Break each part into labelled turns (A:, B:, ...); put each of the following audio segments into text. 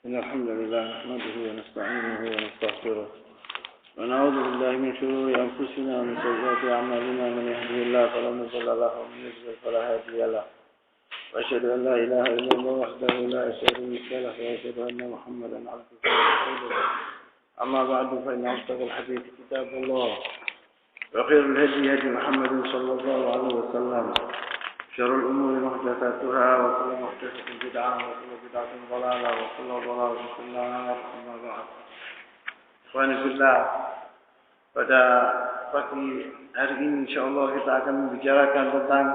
A: إن الحمد لله نحمده ونستعينه ونستغفره ونعوذ بالله من شرور أنفسنا ومن سيئات أعمالنا. من يهده الله فلا مضل له ومن يضلل فلا هادي له وأشهد أن لا إله إلا الله وحده لا شريك له وأشهد أن محمدا عبده ورسوله. أما بعد فإن أصدق الحديث كتاب الله وخير الهدي هدي محمد صلى الله عليه وسلم. شر الأمور محدثاتها وكل محدثة بدعة وكل بدعة ضلالة وكل ضلالة في النار. أما بعد. Ikhwani fillah, pada pagi hari ini insyaallah kita akan membicarakan tentang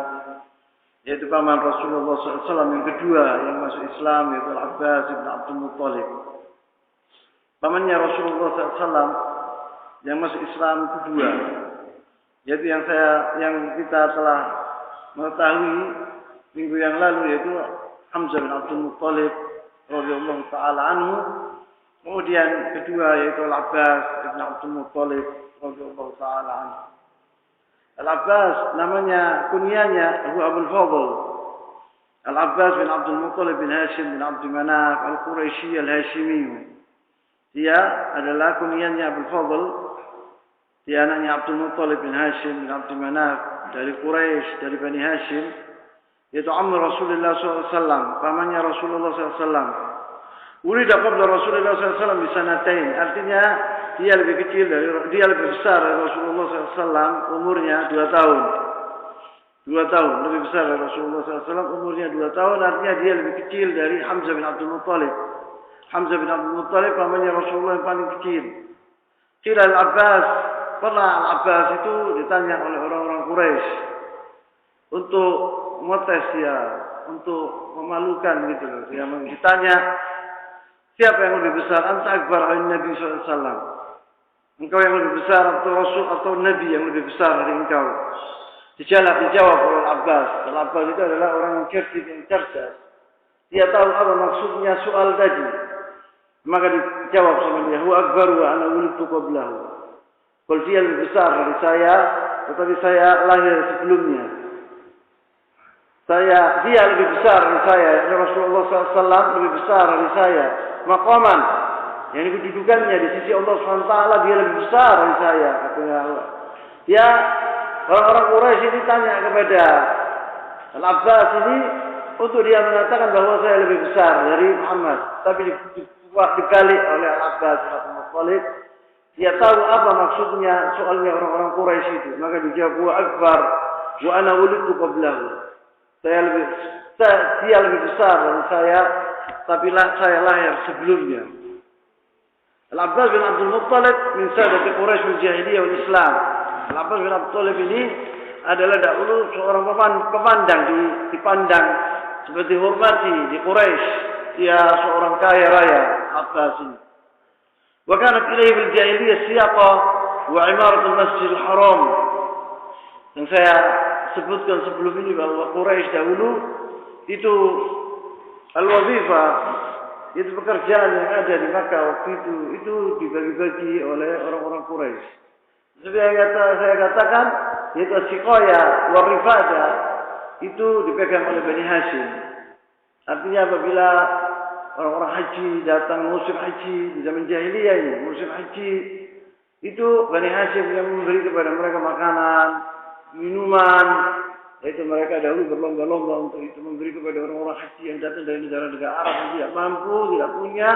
A: yaitu paman Rasulullah SAW yang kedua yang masuk Islam, yaitu Al-Abbas bin Abdul Muttalib. Pamannya Rasulullah SAW yang masuk Islam kedua, yaitu yang kita telah mengetahui minggu yang lalu, yaitu Hamzah bin Abdul Muttalib radhiyallahu taala anhu. Kemudian kedua yaitu Al-Abbas bin Abdul Muttalib radhiyallahu taala anhu. Al-Abbas namanya kunyahnya Abu Abdul Fadl. Al-Abbas bin Abdul Muttalib bin Hashim bin Abdul Manaf Al-Quraisy Al-Hashimi. Dia adalah kunyahnya Abdul Fadl. Dia anaknya Abdul Muttalib bin Hashim bin Abdul Manaf dari Quraisy, dari Bani Hashim. Yaitu amr Rasulullah SAW, pamannya Rasulullah SAW. Ulida qabla Rasulullah SAW bisanatain, artinya dia lebih besar dari Rasulullah SAW, umurnya 2 tahun. 2 tahun lebih besar dari Rasulullah SAW, umurnya 2 tahun, artinya dia lebih kecil dari Hamzah bin Abdul Muttalib. Hamzah bin Abdul Muttalib pamannya Rasulullah yang paling kecil. Qila Al-Abbas, pernah Al-Abbas itu ditanya oleh orang-orang Quraisy untuk mengetes dia, untuk memalukan gitu loh. Dia ditanya, siapa yang lebih besar? Anta akbar dari Nabi SAW. Engkau yang lebih besar atau Rasul atau Nabi yang lebih besar dari engkau? Dijawab oleh Al-Abbas. Al-Abbas itu adalah orang yang cerdas. Dia tahu apa maksudnya soal tadi. Maka dijawab sama dia, huwa akbar wa ana wulidtu qablahu. Kalau dia lebih besar dari saya, tetapi saya lahir sebelumnya. Dia lebih besar dari saya. Rasulullah SAW lebih besar dari saya. Maqaman, yang kedudukannya di sisi Allah SWT dia lebih besar dari saya. Katanya Allah. Ya, orang-orang Quraisy ini tanya kepada Al-Abbas ini untuk dia mengatakan bahwa saya lebih besar dari Muhammad. Tapi dibalik oleh Al-Abbas bin Abdul Muttalib. Dia tahu apa maksudnya soalnya orang-orang Quraisy itu. Maka dijawab, wa akbar wa ana wulidtu qablahu. Dia lebih besar dari saya, tapi saya lahir sebelumnya. Al-Abbas bin Abdul Muttalib min sadati Quraisy wal Jahiliyah wal Islam. Al-Abbas bin Abdul Muttalib ini adalah dahulu seorang pemandang dipandang seperti hormati di Quraisy. Dia seorang kaya raya, Abbas ini. Wa kanat ilayhi bil jahiliyah siyaqa wa imaratul Masjidil Haram. Yang saya sebutkan sebelum ini bahwa Quraisy dahulu itu al-wazifah, itu pekerjaan yang ada di Makkah waktu itu dibagi-bagi oleh orang-orang Quraisy. Seperti yang saya katakan, yaitu as-siqaya wa rifada itu dipegang oleh Bani Hashim. Artinya apabila orang-orang haji datang musim haji di zaman jahiliyah ini, musim haji itu Bani Hashim yang memberi kepada mereka makanan, minuman. Yaitu mereka dahulu berlomba-lomba untuk itu memberi kepada orang-orang haji yang datang dari negara-negara Arab yang tidak mampu, tidak punya,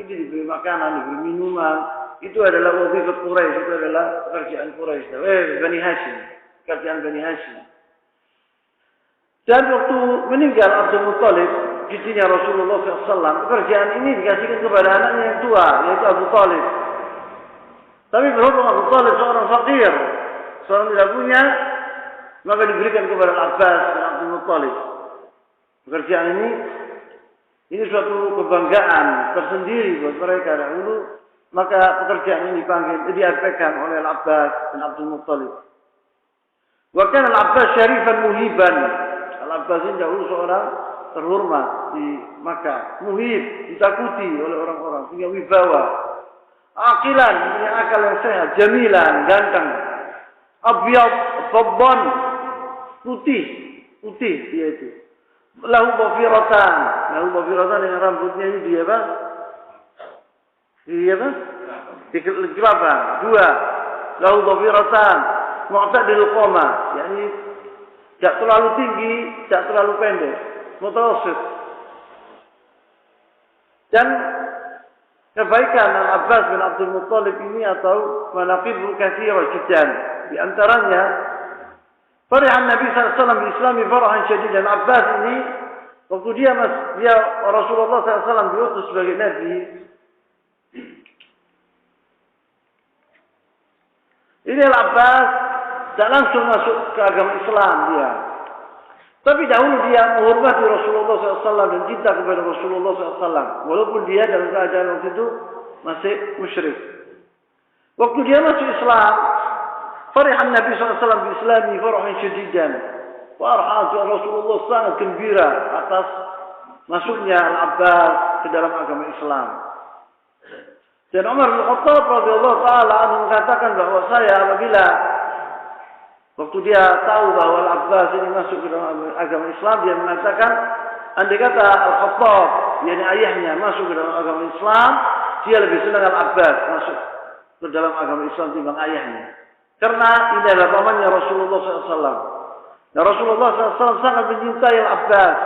A: itu diberi makanan, diberi minuman. Itu adalah wazifat Quraisy, itu adalah pekerjaan Quraisy. Bani Hashim, pekerjaan Bani Hashim. Dan waktu meninggal Abdul Muttalib, cucunya Rasulullah SAW, pekerjaan ini dikasihkan kepada anaknya yang tua, yaitu Abu Talib. Tapi berhubung Abu Talib seorang fakir, seorang tidak punya, maka diberikan kepada Al-Abbas bin Abdul Muttalib. Pekerjaan ini suatu kebanggaan tersendiri buat mereka dahulu. Maka pekerjaan ini dipegang oleh Al-Abbas bin Abdul Muttalib. Wa kana Al-Abbas syarifan muhiban. Al-Abbas ini dahulu seorang terhormat di Makkah, muhib, ditakuti oleh orang-orang, punya wibawa. Aqilan, punya akal yang sehat, jamilan, ganteng. Abyad, babban, putih dia itu. Lahu bafiratan dengan rambutnya ini dia apa? Iya kan? Dikelabah. Dua. Lahu dhafiratan. Mu'tadil qoma. Yani tidak terlalu tinggi, tidak terlalu pendek. Mutawasit. Dan kebaikan Al-Abbas bin Abdul Muttalib ini atau manaqibul katsira jiddan. Di antaranya farihan Nabi sallallahu alaihi wasallam bi Islami farahan syadidan. Abbas ini waktu dia Rasulullah sallallahu alaihi wasallam diutus sebagai nabi. Ini Al-Abbas tak langsung masuk ke agama Islam dia. Tapi dahulu dia menghormati Rasulullah SAW dan cinta kepada Rasulullah SAW. Walaupun dia dalam keadaan waktu itu masih musyrik. Waktu dia masuk Islam, farihan Nabi SAW bi-Islami farahan syadidan. Farhan Rasulullah sangat gembira atas masuknya Al-Abbas ke dalam agama Islam. Dan Umar bin Khattab radhiyallahu taala anhu mengatakan bahwa saya apabila waktu dia tahu bahwa Al-Abbas ini masuk ke dalam agama Islam, dia mengatakan andai kata Al-Khattab, yakni ayahnya masuk ke dalam agama Islam, dia lebih senang Al-Abbas masuk ke dalam agama Islam timbang ayahnya. Karena ini adalah pamannya Rasulullah SAW. Dan Rasulullah SAW sangat mencintai Al-Abbas.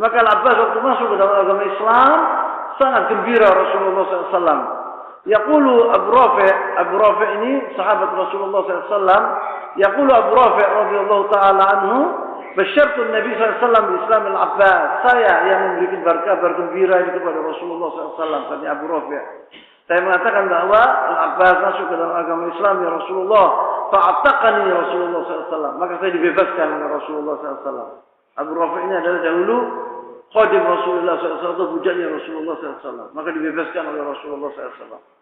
A: Maka Al-Abbas waktu masuk ke dalam agama Islam sangat gembira Rasulullah SAW. Yaqulu Abu Rafi' ini sahabat Rasulullah SAW. Yaqulu Abu Rafi' radhiyallahu taala anhu, basyartu Nabi sallallahu alaihi wasallam bi Islam Al-Abbas. Saya yang memberikan kabar gembira ini kepada Rasulullah SAW, kata Abu Rafi'. Saya mengatakan bahwa Al-Abbas masuk ke dalam agama Islam ya Rasulullah. Fa'ataqani Rasulullah SAW. Maka saya dibebaskan oleh Rasulullah SAW. Abu Rafi' ini adalah dahulu khadim Rasulullah SAW atau bujaknya Rasulullah SAW. Maka dibebaskan oleh Rasulullah SAW.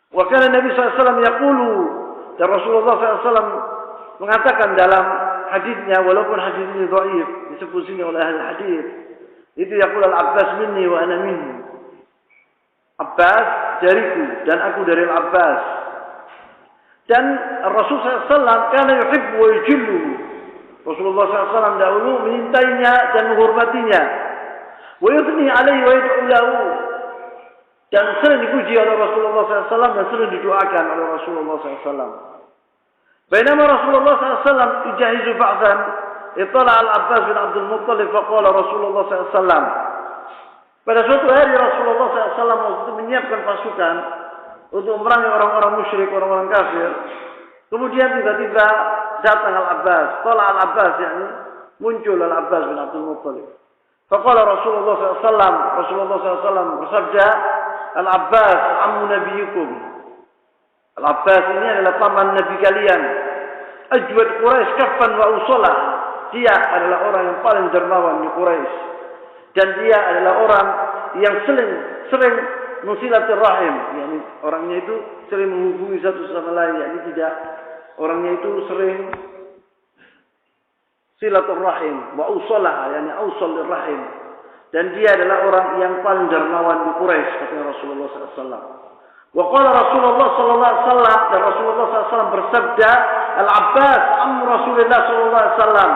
A: Wa kana Nabi SAW yaqulu, dan Rasulullah SAW mengatakan dalam hadisnya, walaupun hadis ini dhaif, disebut sini oleh ahli hadis, itu yaqul Al-Abbas minni wa ana minhu. Abbas dariku dan aku dari Al-Abbas. Dan Rasul SAW kana yuhibbu wa yujillu. Rasulullah SAW dahulu menyintainya dan menghormatinya. Wa yuthni alaihi wa yad'u lahu. Dan sering dipuji oleh Rasulullah SAW dan sering didoakan oleh Rasulullah SAW. Bainama Rasulullah SAW yujahizu ba'dan, ittala Al-Abbas bin Abdul Muttalib faqala Rasulullah SAW. Pada suatu hari Rasulullah SAW waktu menyiapkan pasukan untuk memerangi orang-orang musyrik, orang-orang kafir. Kemudian tiba-tiba datang Al-Abbas. Tala Al-Abbas, yakni muncul Al-Abbas bin Abdul Muttalib. Faqala Rasulullah SAW bersabda, Al-Abbas ammu nabiyukum. Al-Abbas ini adalah paman nabi kalian. Ajwad Quraisy kaffan wa usalah. Dia adalah orang yang paling dermawan di Quraisy. Dan dia adalah orang yang sering mensilaturahim, yakni orangnya itu sering menghubungi satu sama lain, yakni tidak orangnya itu sering silaturahim wa usalah, yakni ausal rahim. Dan dia adalah orang yang paling dermawan di Quraisy, kata Rasulullah SAW. Wa qala Rasulullah sallallahu alaihi wasallam, dan Rasulullah SAW bersabda, Al-Abbas ammu Rasulullah sallallahu alaihi wasallam.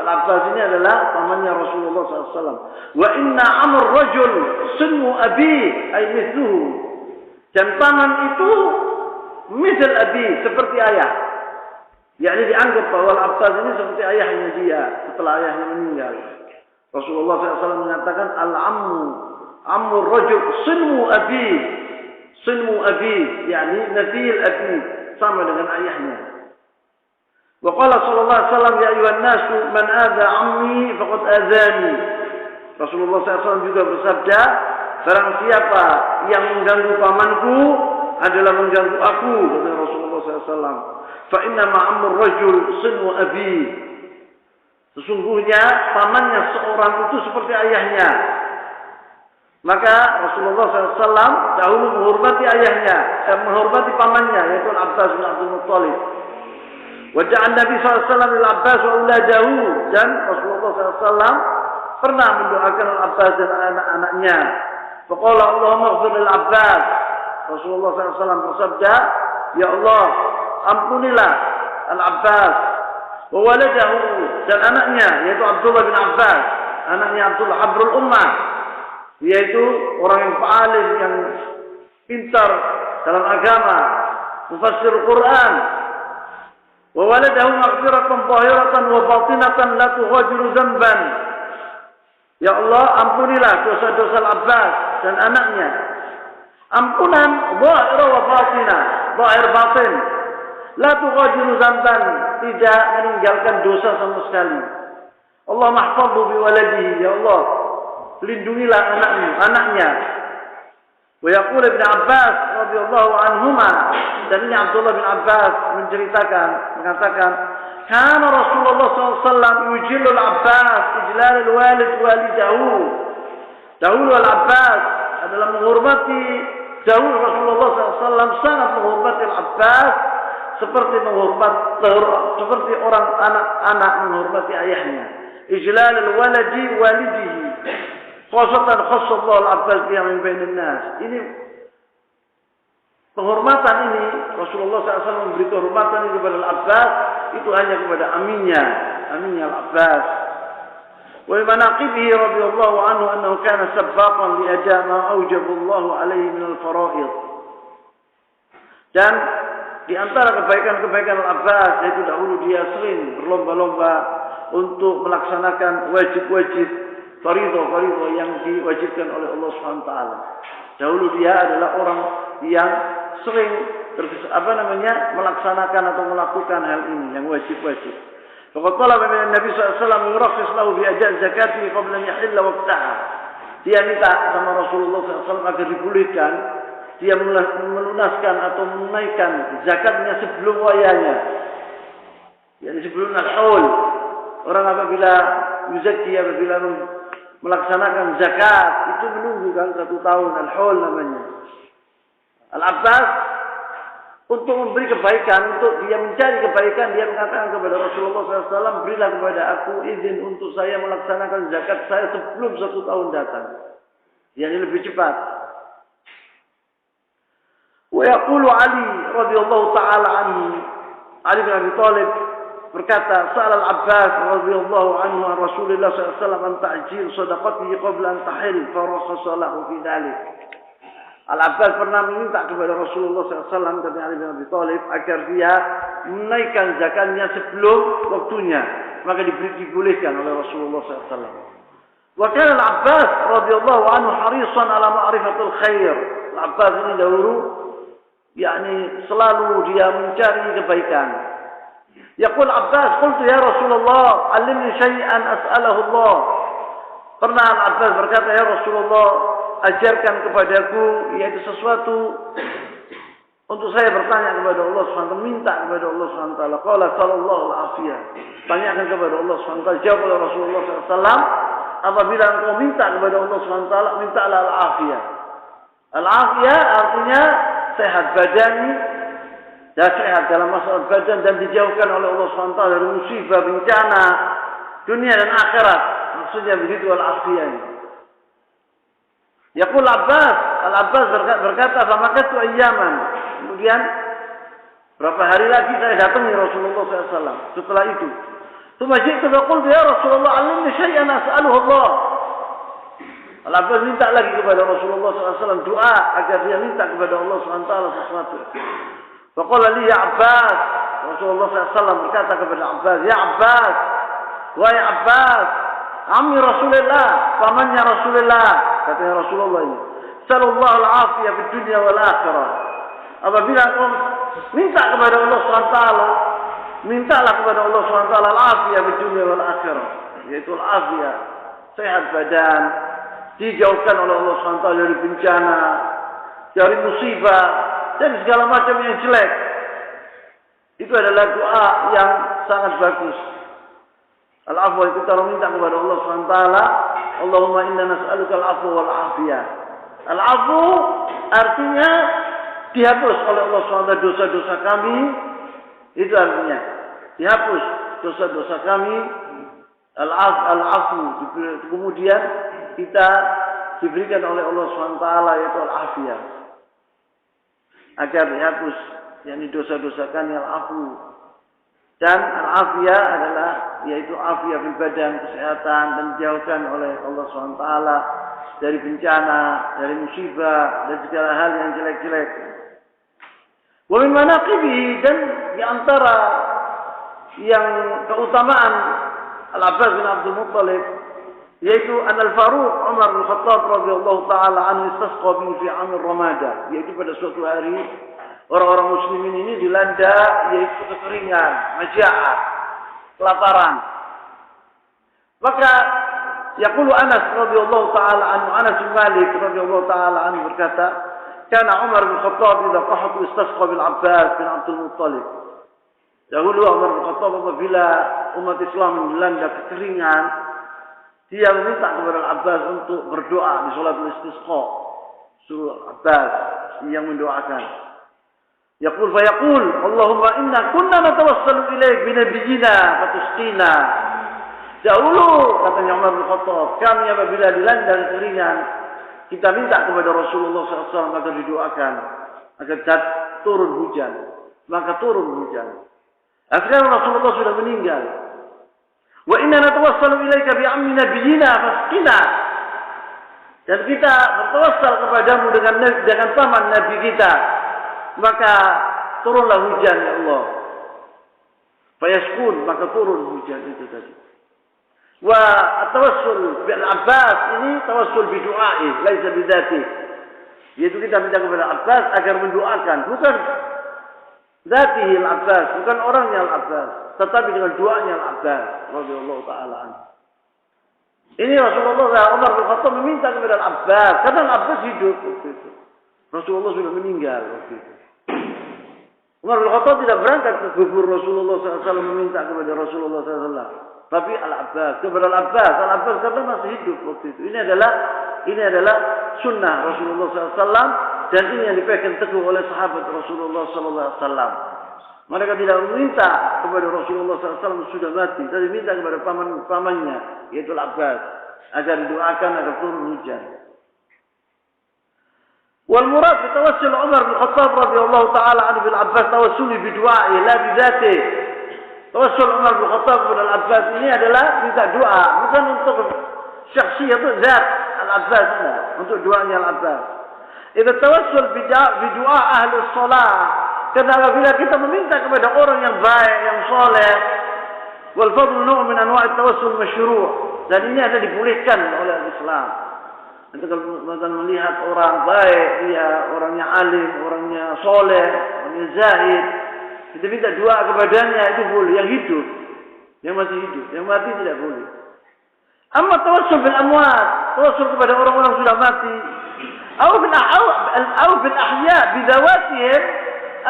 A: Al-Abbas ini adalah pamannya Rasulullah SAW. Wa inna amr rajul sunmu abi ay mithluhu. Dan paman itu misal abi, seperti ayah. Yakni dianggap bahwa Al-Abbas ini seperti ayahnya dia setelah ayahnya meninggal. Rasulullah SAW mengatakan amr rajul sunmu abi. Sunmu abi, yakni nabil abi, sama dengan ayahnya. Wa qala sallallahu alaihi wasallam ya ayuhan nasu man adza ammi faqad adzani. Rasulullah SAW juga bersabda, barang siapa yang mengganggu pamanku adalah mengganggu aku, kata Rasulullah SAW. Fa inna ma'amur rajul sunmu abi. Sesungguhnya pamannya seorang itu seperti ayahnya. Maka Rasulullah SAW dahulu menghormati ayahnya, menghormati pamannya, yaitu Al-Abbas bin Abdul Muttalib. Wajah Nabi SAW Al-Abbas wa uladahu, dan Rasulullah SAW pernah mendoakan Al-Abbas dan anak-anaknya. Faqala Allahumma ighfir lil-Abbas. Rasulullah SAW bersabda, ya Allah, ampunilah Al-Abbas wa waladahu, dan anaknya, yaitu Abdullah bin Abbas, anaknya Abdullah Habrul Ummah, yaitu orang yang paling yang pintar dalam agama, mufassir Quran. Wa waladahu maghfiratan zahiratan wa batinatan la tughadiru dzanban. Ya Allah, ampunilah dosa-dosa Al-Abbas dan anaknya. Ampunan zahir wa batinah, zahir batin. La tughadiru dzanban, tidak meninggalkan dosa sama sekali. Allah mahfadhu bi waladihi, ya Allah, lindungilah anaknya. Wa yaqul Ibn Abbas radhiyallahu anhuma, dan ini Abdullah bin Abbas mengatakan, kana Rasulullah SAW yujillu al-Abbas ijlal al-walid walidahu. Dahulu Al-Abbas adalah menghormati, dahulu Rasulullah SAW sangat menghormati Al-Abbas seperti orang anak-anak menghormati ayahnya. Ijlal al-waladi walidihi. Khasatan khassallahu Al-Abbas biha min bainin nas. Ini penghormatan ini, Rasulullah SAW memberi kehormatan ini kepada Al-Abbas, itu hanya kepada aminnya Al-Abbas. Wa manaqibihi radhiyallahu anhu annahu kana sabbaqan li ada ma aujaballahu alaihi min al-fara'id. Dan di antara kebaikan-kebaikan Al-Abbas, yaitu dahulu dia sering berlomba-lomba untuk melaksanakan wajib-wajib fardhu yang diwajibkan oleh Allah SWT. Dahulu dia adalah orang yang sering melaksanakan atau melakukan hal ini yang wajib-wajib. Faqad talaba min Nabi sallallahu alaihi wasallam yurakhis lahu bi ada' zakati qabla an yahilla waqtaha. Dia minta sama Rasulullah SAW agar dibolehkan dia melunaskan atau menunaikan zakatnya sebelum wayahnya. Yani sebelum al-haul. Orang apabila melaksanakan zakat itu menunggu kan 1 tahun, al-haul namanya. Al-Abbas untuk memberi kebaikan, untuk dia mencari kebaikan, dia mengatakan kepada Rasulullah SAW, berilah kepada aku izin untuk saya melaksanakan zakat saya sebelum 1 tahun datang. Yang lebih cepat. Wa yaqulu Ali radhiyallahu taala anhu, Ali bin Abi Thalib berkata, "Sa'al Al-Abbas radhiyallahu anhu an Rasulullah sallallahu alaihi wasallam an ta'jil shadaqatihi qabla an tahil, fa rakhasa lahu fi dhalik." Al-Abbas pernah meminta kepada Rasulullah SAW, kata Ali bin Abi Thalib, agar dia menaikkan zakatnya sebelum waktunya, maka dibolehkan oleh Rasulullah SAW. Wa kana Al-Abbas radhiyallahu anhu harisan ala ma'rifatul khair. Al-Abbas ini dahulu selalu dia mencari kebaikan. Yaqul Abbas, qultu ya Rasulullah, 'allimni syai'an as'alahu Allah. Pernah Al-Abbas berkata, ya Rasulullah, ajarkan kepadaku yaitu sesuatu untuk saya bertanya kepada Allah SWT, minta kepada Allah SWT. Qala sallallahu al-afiyah. Tanyakan kepada Allah SWT. Jawab oleh Rasulullah SAW, apabila engkau minta kepada Allah SWT, mintalah al-afiyah. Al-afiyah artinya sehat badan dan sehat dalam masalah badan dan dijauhkan oleh Allah SWT dari musibah, bencana dunia dan akhirat. Maksudnya begitu al-afiyah ini. Yaqul Al-Abbas berkata, "Famakatu ayyaman." Kemudian berapa hari lagi saya datangi Rasulullah SAW. Setelah itu, "Tsumma ji'tu fa qultu ya Rasulullah, 'allimni syai'an as'aluhu Allah." Al-Abbas minta lagi kepada Rasulullah SAW doa agar dia minta kepada Allah SWT sesuatu. Fa qala li ya Abbas, Rasulullah SAW berkata kepada Abbas, "Ya Abbas, wahai Abbas, ammi Rasulullah, pamannya Rasulullah," katanya Rasulullah ini, "Sallallahu al-afiyah fid dunya wal akhirah." Apabila engkau minta kepada Allah SWT, mintalah kepada Allah SWT al-afiyah fid dunya wal akhirah, yaitu al-afiyah, sehat badan, dijauhkan oleh Allah SWT dari bencana, dari musibah, dan segala macam yang jelek. Itu adalah doa yang sangat bagus. Al-afwa itu kalau minta kepada Allah SWT, Allahumma inna nas'aluka al-afwa wal-afiyah. Al-afwa artinya dihapus oleh Allah SWT dosa-dosa kami. Itu artinya dihapus dosa-dosa kami. Al-afwa. Kemudian kita diberikan oleh Allah SWT yaitu al-afiyah. Agar dihapus yakni dosa-dosa kami al-afwa. Dan al-afiyah adalah yaitu afiyah fil badan, kesehatan, dan dijauhkan oleh Allah SWT dari bencana, dari musibah, dan segala hal yang jelek-jelek. Wa min manaqibihi, dan di antara yang keutamaan Al-Abbas bin Abdul Muttalib, yaitu Al-Faruq Umar bin Khattab radhiyallahu taala anhu istasqa bihi fi 'am Ramadah, yaitu pada suatu hari orang-orang muslimin ini dilanda yaitu kekeringan, maja'ah, kelaparan. Maka yaqulu Anas radhiyallahu taala anhu, Anas bin Malik radhiyallahu taala anhu berkata, "Kana Umar bin Khattab idza qahata istasqa bil Abbas bin Abdul Muttalib." Dahulu Umar bin Khattab apabila umat Islam dilanda kekeringan, dia meminta kepada Al-Abbas untuk berdoa di salat istisqa. Suruh Abbas yang mendoakan. Yaqul fa yaqul, "Allahumma inna kunna natawassalu ilaik bi nabiyyina fatusqina." Dahulu katanya Umar bin Khattab, kami apabila dilanda kekeringan, kita minta kepada Rasulullah SAW agar didoakan agar turun hujan. Maka turun hujan. Akhirnya Rasulullah sudah meninggal. Wa inna natawassalu ilaika bi ammi nabiyyina fasqina. Dan kita bertawassal kepadamu dengan paman nabi kita. Maka turunlah hujan ya Allah. Fayaskun, maka turun hujan itu tadi. Wa at-tawassul bil Abbas ini tawassul bi du'a'i, laisa bi dzati. Yaitu kita minta kepada Abbas agar mendoakan, bukan dzatihi Al-Abbas, bukan orangnya Al-Abbas, tetapi dengan doanya Al-Abbas radhiyallahu taala anhu. Ini Rasulullah Umar bin Khattab meminta kepada Al-Abbas, karena Al-Abbas hidup waktu itu. Rasulullah sudah meninggal waktu itu. Umar bin Khattab tidak berangkat ke kubur Rasulullah SAW meminta kepada Rasulullah SAW. Tapi Al-Abbas, kepada Al-Abbas karena masih hidup waktu itu. Ini adalah sunnah Rasulullah SAW dan ini yang dipegang teguh oleh sahabat Rasulullah SAW. Mereka tidak meminta kepada Rasulullah SAW sudah mati, tapi minta kepada pamannya, yaitu Al-Abbas, agar didoakan agar turun hujan. Wal murad bi tawassul Umar bin Khattab radhiyallahu taala anhu bil Abbas tawassuli bi du'a'i la bi dzati. Tawassul Umar bin Khattab kepada Al-Abbas ini adalah minta doa, bukan untuk syakhsiyah, untuk zat Al-Abbas, untuk doanya Al-Abbas. Idza tawassul bi du'a ahli shalah, karena apabila kita meminta kepada orang yang baik, yang saleh, wal fadl nu' min anwa' tawassul masyru', dan ini ada dibolehkan oleh Islam. Kita kalau melihat orang baik, dia orangnya alim, orangnya soleh, orangnya zahid, kita minta doa kepadanya, itu boleh. Yang hidup, yang masih hidup, yang mati tidak boleh. Amma tawassul bil amwat, tawassul kepada orang-orang sudah mati, atau bil ahya bi dzawatihim,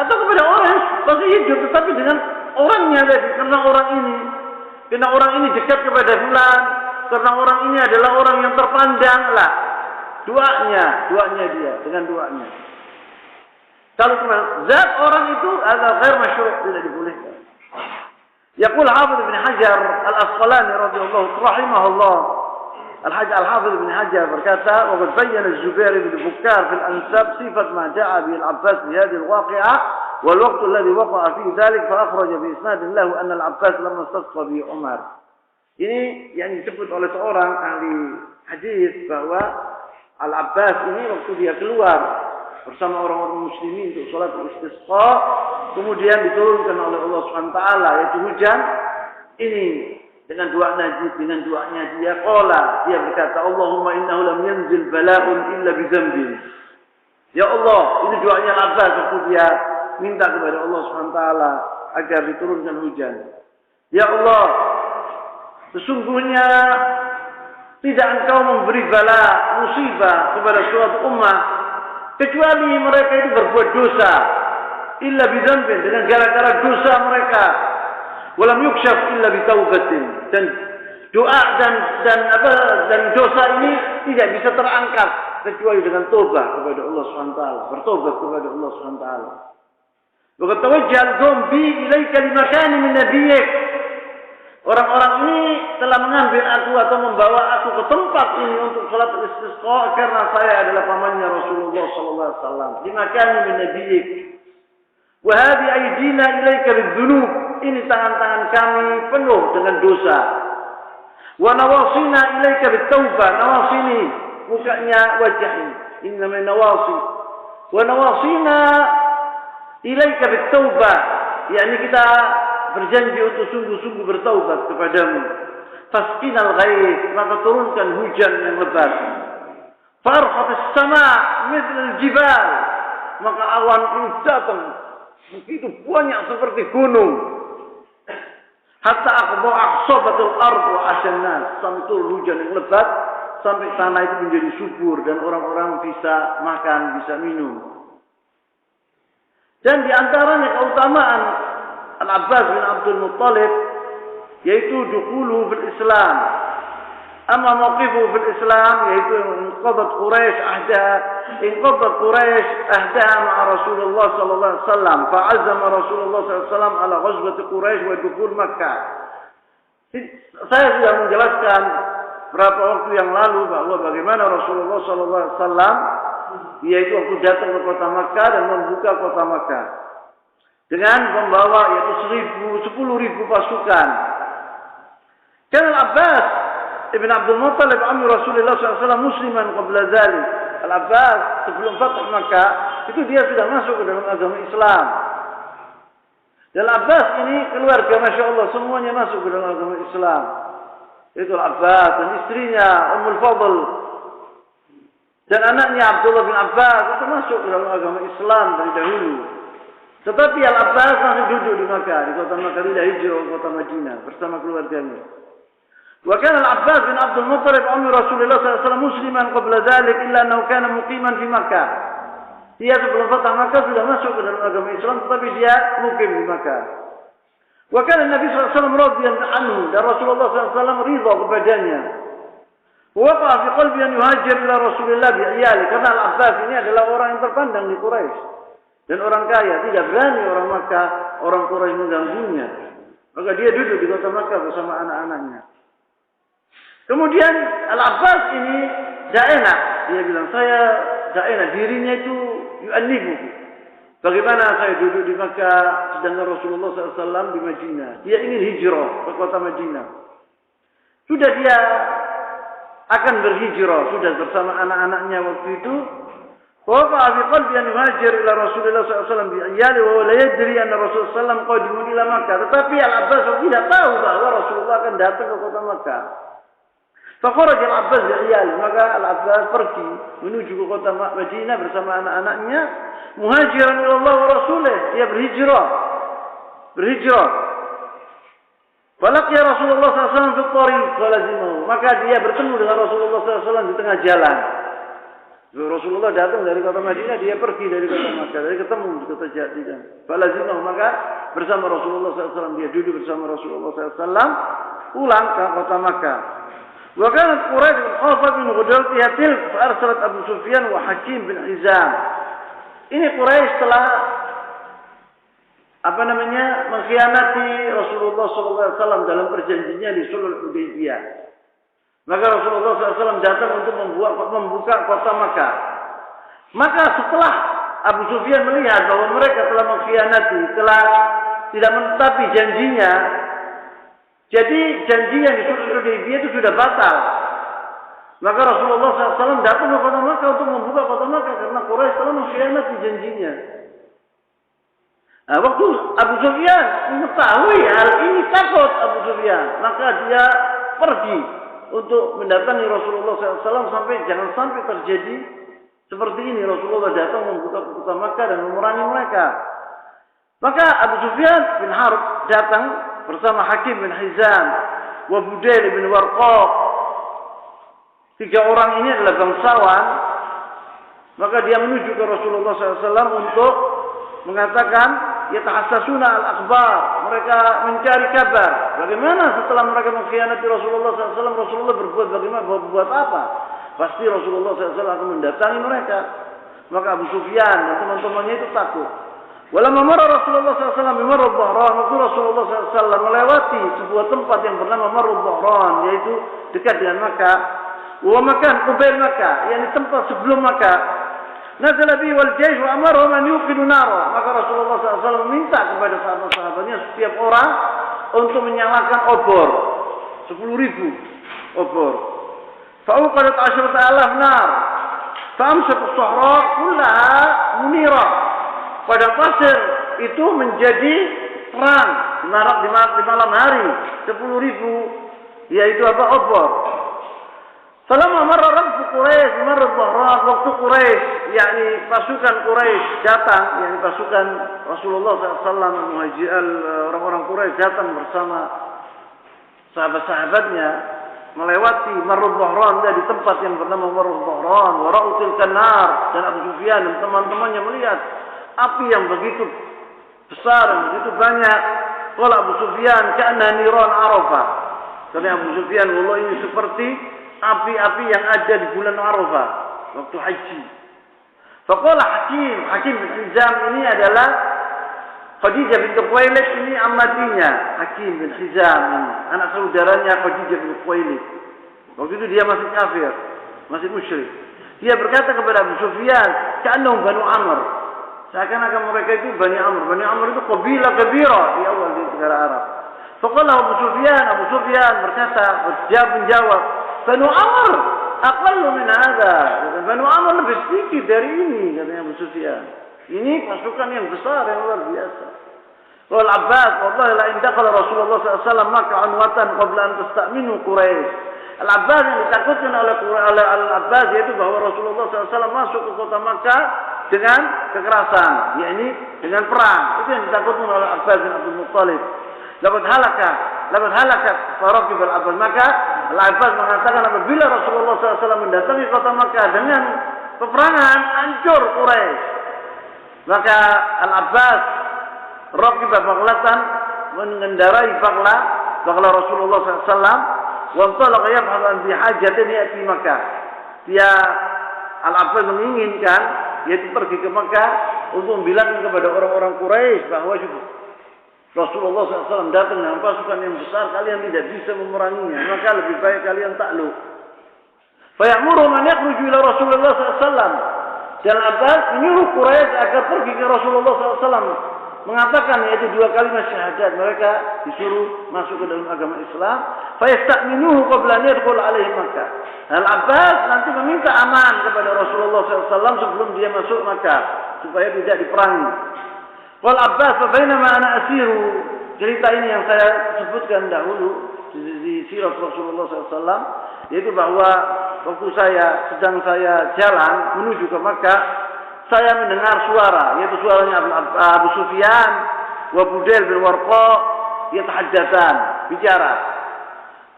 A: atau kepada orang yang masih hidup tetapi dengan orangnya tadi, karena orang ini dekat kepada fulan, karena orang ini adalah orang yang terpandang lah. Doanya dia dengan doanya. Kalau cuma zat orang itu ada ghair masyru', tidak dibolehkan. Yaqul Hafidz Ibn Hajar Al-Asqalani radhiyallahu rahimahullah. Al-Hafidz Ibn Hajar berkata, "Wa qad bayyana Az-Zubair bin Bukkar fil Ansab sifat ma ja'a bihi Al-Abbas fi hadhihi al-waqi'ah wal waqt alladhi waqa'a fi dhalik fa akhraja bi isnad lahu anna Al-Abbas lamma istasqa bi Umar." Ini yang disebut oleh seorang ahli hadis bahwa Al-Abbas ini waktu dia keluar bersama orang-orang muslimin untuk sholat istisqa, kemudian diturunkan oleh Allah SWT, yaitu hujan. Ini dengan doanya dia berkata, Allahumma innahu lam yanzil bala'un illa bi dzambin. Ya Allah, ini doanya Al-Abbas waktu dia minta kepada Allah SWT agar diturunkan hujan. Ya Allah, sesungguhnya tidak engkau memberi bala musibah kepada suatu ummah kecuali mereka itu berbuat dosa, illa bidzambin, dengan gara-gara dosa mereka, walam yukshaf illa bitaubatin, dan doa dan dosa ini tidak bisa terangkat kecuali dengan tobat kepada Allah SWT, bertobat kepada Allah SWT. Wa qad tawajjaha al-qawm bi ilaika limakani min nabiyyik. Orang-orang ini telah mengambil aku atau membawa aku ke tempat ini untuk salat istisqa karena saya adalah pamannya Rasulullah sallallahu alaihi wasallam. Limakani min nabiyyik. Wa hadhi aydina ilaika bidzunub. Ini tangan-tangan kami penuh dengan dosa. Wa nawasina ilaika bitaubah. Nawasini mukanya, wajahnya. Ini namanya nawasi. Wa nawasina ilaika bit-taubah. yakni kita berjanji untuk sungguh-sungguh bertaubat kepadamu. Fasqinal ghaith, maka turunkan hujan yang lebat. Farhatis sama' mithl al-jibal, maka awan itu datang begitu banyak seperti gunung. Hatta aqsabatul ard wa asyannas, sampai turun hujan yang lebat sampai tanah itu menjadi subur dan orang-orang bisa makan, bisa minum. Dan di antaranya keutamaan Al-Abbas bin Abdul Muttalib yaitu dukhulu bil Islam. Amma mawqifu bil Islam yaitu inqadat Quraisy ahdaha ma'a Rasulullah sallallahu alaihi wasallam, fa'azama Rasulullah sallallahu alaihi wasallam ala ghazwati Quraisy wa dukhul Makkah. Saya sudah menjelaskan berapa waktu yang lalu bahwa bagaimana Rasulullah sallallahu alaihi wasallam yaitu waktu datang ke kota Makkah dan membuka kota Makkah dengan membawa yaitu 10.000 pasukan. Kan Al-Abbas Ibn Abdul Muttalib ammi Rasulullah SAW musliman qabla dzalik. Al-Abbas sebelum Fath Makkah itu dia sudah masuk ke dalam agama Islam. Dan Al-Abbas ini keluarga Masya Allah semuanya masuk ke dalam agama Islam. Itu Al-Abbas dan istrinya Ummul Fadl dan anaknya Abdullah bin Abbas itu masuk ke dalam agama Islam dari dahulu. Tetapi Al-Abbas masih duduk di Makkah, di kota Makkah, dia hijrah ke kota Madinah bersama keluarganya. Wa kana Al-Abbas bin Abdul Muttalib ammi Rasulullah SAW musliman qabla dzalik illa annahu kana muqiman fi Makkah. Dia sebelum Fath Makkah sudah masuk ke dalam agama Islam tetapi dia mukim di Makkah. Wa kana Nabi SAW radhiyan anhu, dan Rasulullah SAW ridha kepadanya. Wa waqa fi qalbi an yuhajir ila Rasulillah bi iyali, karena Al-Abbas ini adalah orang yang terpandang di Quraisy dan orang kaya, tidak berani orang Makkah, orang Quraisy mengganggunya. Maka dia duduk di kota Makkah bersama anak-anaknya. Kemudian Al-Abbas ini tidak enak. Dia bilang, saya tidak enak. Dirinya itu yu'annibu. Bagaimana saya duduk di Makkah sedangkan Rasulullah SAW di Madinah. Dia ingin hijrah ke kota Madinah. Sudah dia akan berhijrah. Sudah bersama anak-anaknya waktu itu. Waqa fi qalbi an yuhajir ila Rasulullah SAW bi iyali wa la yadri anna Rasulullah SAW qadimun ila Makkah. Tetapi Al-Abbas tidak tahu bahwa Rasulullah akan datang ke kota Makkah. Fakhraj Al-Abbas bi iyali, maka Al-Abbas pergi menuju ke kota Madinah bersama anak-anaknya, muhajiran ila Allah wa Rasulih, dia berhijrah. Falaqiya Rasulullah SAW fi tariq falazimahu, maka dia bertemu dengan Rasulullah SAW di tengah jalan. Rasulullah datang dari kota Madinah, dia pergi dari kota Makkah, dari ketemu di kota Jadidah. Falazimahu, maka bersama Rasulullah SAW, dia duduk bersama Rasulullah SAW pulang ke kota Makkah. Wa kanat Quraisy khafat min ghadawatiha tilk fa arsalat Abu Sufyan wa Hakim bin Hizam. Ini Quraisy telah mengkhianati Rasulullah SAW dalam perjanjiannya di Sulhul Hudaybiyah. Maka Rasulullah SAW datang untuk membuka kota Makkah. Maka setelah Abu Sufyan melihat bahwa mereka telah mengkhianati, telah tidak menetapi janjinya, jadi janji yang di Sulhul Hudaybiyah itu sudah batal. Maka Rasulullah SAW datang ke kota Makkah untuk membuka kota Makkah karena Quraisy telah mengkhianati janjinya. Nah, waktu Abu Sufyan mengetahui hal ini, takut Abu Sufyan, maka dia pergi untuk mendatangi Rasulullah SAW jangan sampai terjadi seperti ini. Rasulullah datang membuka kota Makkah dan memerangi mereka. Maka Abu Sufyan bin Harb datang bersama Hakim bin Hizam wa Budail bin Warqaq. 3 orang ini adalah bangsawan. Maka dia menuju ke Rasulullah SAW untuk mengatakan yatahassasuna al-akhbar, mereka mencari kabar bagaimana setelah mereka mengkhianati Rasulullah SAW, Rasulullah berbuat apa. Pasti Rasulullah SAW akan mendatangi mereka. Maka Abu Sufyan dan teman-temannya itu takut. Walamma marra Rasulullah SAW bimarrad Dhahran, waktu Rasulullah SAW melewati sebuah tempat yang bernama Marrad Dhahran, yaitu dekat dengan Makkah, wa makan qubail Makkah, yakni tempat sebelum Makkah. Nazala bihi wal jaysh wa amarahum an yuqidu nara. Maka Rasulullah SAW meminta kepada sahabat-sahabatnya setiap orang untuk menyalakan obor, 10.000 obor. فأوقدت 10,000 نار فأمسك الصحراء كلها منيرة. Pada pasir itu menjadi terang di malam hari 10.000 yaitu obor. Selama marra Quraisy marra Dhahran, waktu Quraisy yakni pasukan Quraisy datang, yakni pasukan Rasulullah SAW, orang-orang Quraisy datang bersama sahabat-sahabatnya melewati marra Dhahran, di tempat yang bernama marra Dhahran, wa ra'util kanar, dan Abu Sufyan dan teman-temannya melihat api yang begitu besar dan begitu banyak. Qala Abu Sufyan ka'anna niran Arafah. Kata Abu Sufyan, wallah ini seperti api-api yang ada di bulan Arafah waktu haji. Faqala Hakim bin Hizam, ini adalah Khadijah bin Khuwailid, ini amatinya Hakim bin Hizam, anak saudaranya Khadijah bin Khuwailid. Waktu itu dia masih kafir, masih musyrik. Dia berkata kepada Abu Sufyan, ka'annahum Banu Amr. Seakan-akan mereka itu Bani Amr. Bani Amr itu kabilah kabira di awal di negara Arab. Faqala Abu Sufyan berkata, menjawab, Banu Amr aqallu min hadha. Banu Amr lebih sedikit dari ini, katanya Abu Sufyan. Ini pasukan yang besar, yang luar biasa. Qala Abbas, wallahi la in dakhala Rasulullah sallallahu alaihi wasallam Makkah anwatan qabla an tastaminu Quraisy. Al-Abbas yang ditakutkan oleh Al-Abbas yaitu bahwa Rasulullah SAW masuk ke kota Makkah dengan kekerasan, yakni dengan perang. Itu yang ditakutkan oleh Abbas bin Abdul Muttalib. Laqad halakat faraqib al-Abbas. Maka Al-Abbas mengatakan apabila Rasulullah SAW mendatangi kota Makkah dengan peperangan, hancur Quraisy. Maka Al-Abbas raqiba baghlatan, mengendarai bagla Rasulullah SAW. Wantalaqa yabhath an bihajatin ya'ti Makkah. Dia Al-Abbas menginginkan yaitu pergi ke Makkah untuk membilangkan kepada orang-orang Quraisy bahwa Rasulullah SAW datang dengan pasukan yang besar, kalian tidak bisa memeranginya, maka lebih baik kalian takluk. Fayamuru man yakhruju ila Rasulullah SAW. Dan Abbas menyuruh Quraisy agar pergi ke Rasulullah SAW, mengatakan yaitu 2 kalimat syahadat. Mereka disuruh masuk ke dalam agama Islam. Fayastaminuhu qabla an yadkhul alaihi Makkah. Al-Abbas nanti meminta aman kepada Rasulullah SAW sebelum dia masuk Makkah supaya tidak diperangi. Wal Abbas fa bainama ana asiru, cerita ini yang saya sebutkan dahulu di sirat Rasulullah SAW, yaitu bahwa waktu sedang saya jalan menuju ke Makkah, saya mendengar suara, yaitu suaranya Abu Sufyan wa Budail bin Warqa yatahaddatsan, bicara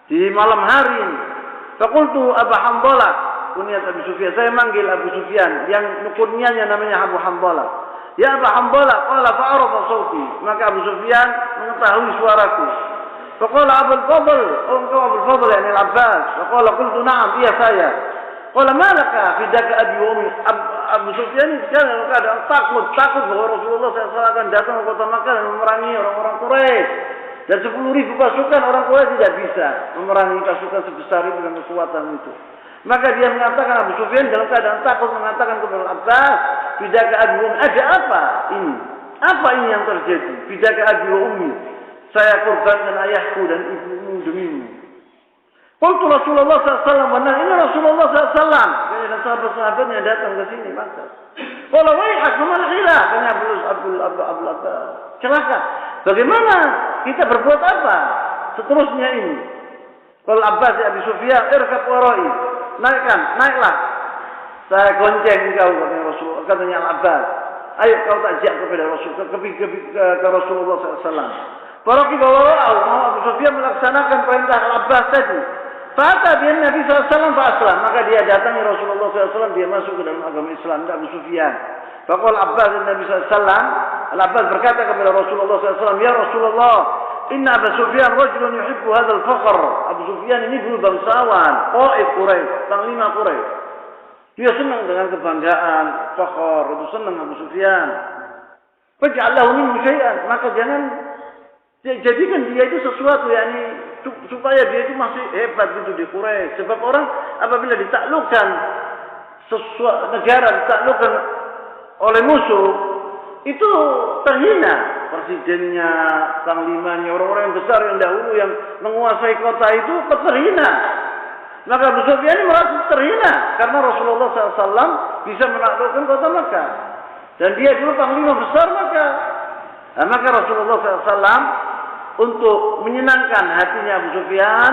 A: di malam hari. Faqultu Abu Hanzalah, kunyat Abu Sufyan. Saya manggil Abu Sufyan yang kunyanya namanya Abu Hanzalah. Ya Abu Hanzalah, qala fa'arafa sauti. Maka Abu Sufyan mengetahui suaraku. Faqala Abul Fadl, engkau Abul Fadl yakni Al-Abbas. Faqala qultu na'am, iya saya. Qala malaka fidaka abi wa ummi. Abu Sufyan dalam keadaan takut bahwa Rasulullah SAW akan datang ke kota Makkah dan memerangi orang-orang Quraisy. Dan 10.000 pasukan orang Quraisy tidak bisa memerangi pasukan sebesar itu dengan kekuatan itu. Maka dia mengatakan, Abu Sufyan dalam keadaan takut mengatakan kepada Abbas, bidaka abi wa ummi, ada apa ini? Apa ini yang terjadi? Bidaka abi wa ummi, saya korbankan ayahku dan ibumu demimu. Qultu Rasulullah SAW, benar ini Rasulullah SAW. Dan sahabat-sahabatnya datang ke sini maka. Qala wai'ak man khilaf, kata Abdul Abbas. Celaka. Bagaimana kita berbuat apa seterusnya ini? Qala Abbas ya Abi Sufyan, irkab warai. Naiklah. Saya gonceng engkau, katanya Al-Abbas. Ayo kau tajak kepada Rasulullah SAW. Para kibalau mau Abu Sufyan melaksanakan perintah Al-Abbas tadi. Fata biar Nabi SAW Islam, maka dia datangi Rasulullah SAW, dia masuk ke dalam agama Islam. Abu Sufyan. Faqala Abbas dan Nabi SAW, Al-Abbas berkata kepada Rasulullah SAW, ya Rasulullah, inna Abu Sufyan rajulun yuhibbu hadzal fakhr. Abu Sufyan ini dulu bangsawan, qaid Quraisy, panglima Quraisy. Dia senang dengan kebanggaan, fakhr, itu senang Abu Sufyan. Faj'al lahu minhu syai'an, maka jangan jadikan dia itu sesuatu yakni supaya dia itu masih hebat gitu di Quraisy. Sebab orang apabila ditaklukkan negara ditaklukkan oleh musuh itu terhina, presidennya, panglimanya, orang-orang yang besar yang dahulu yang menguasai kota itu terhina. Maka Abu Sufyan ini merasa terhina karena Rasulullah SAW bisa menaklukkan kota Makkah. Dan dia dulu panglima besar Makkah. Nah, maka Rasulullah SAW untuk menyenangkan hatinya Abu Sufyan,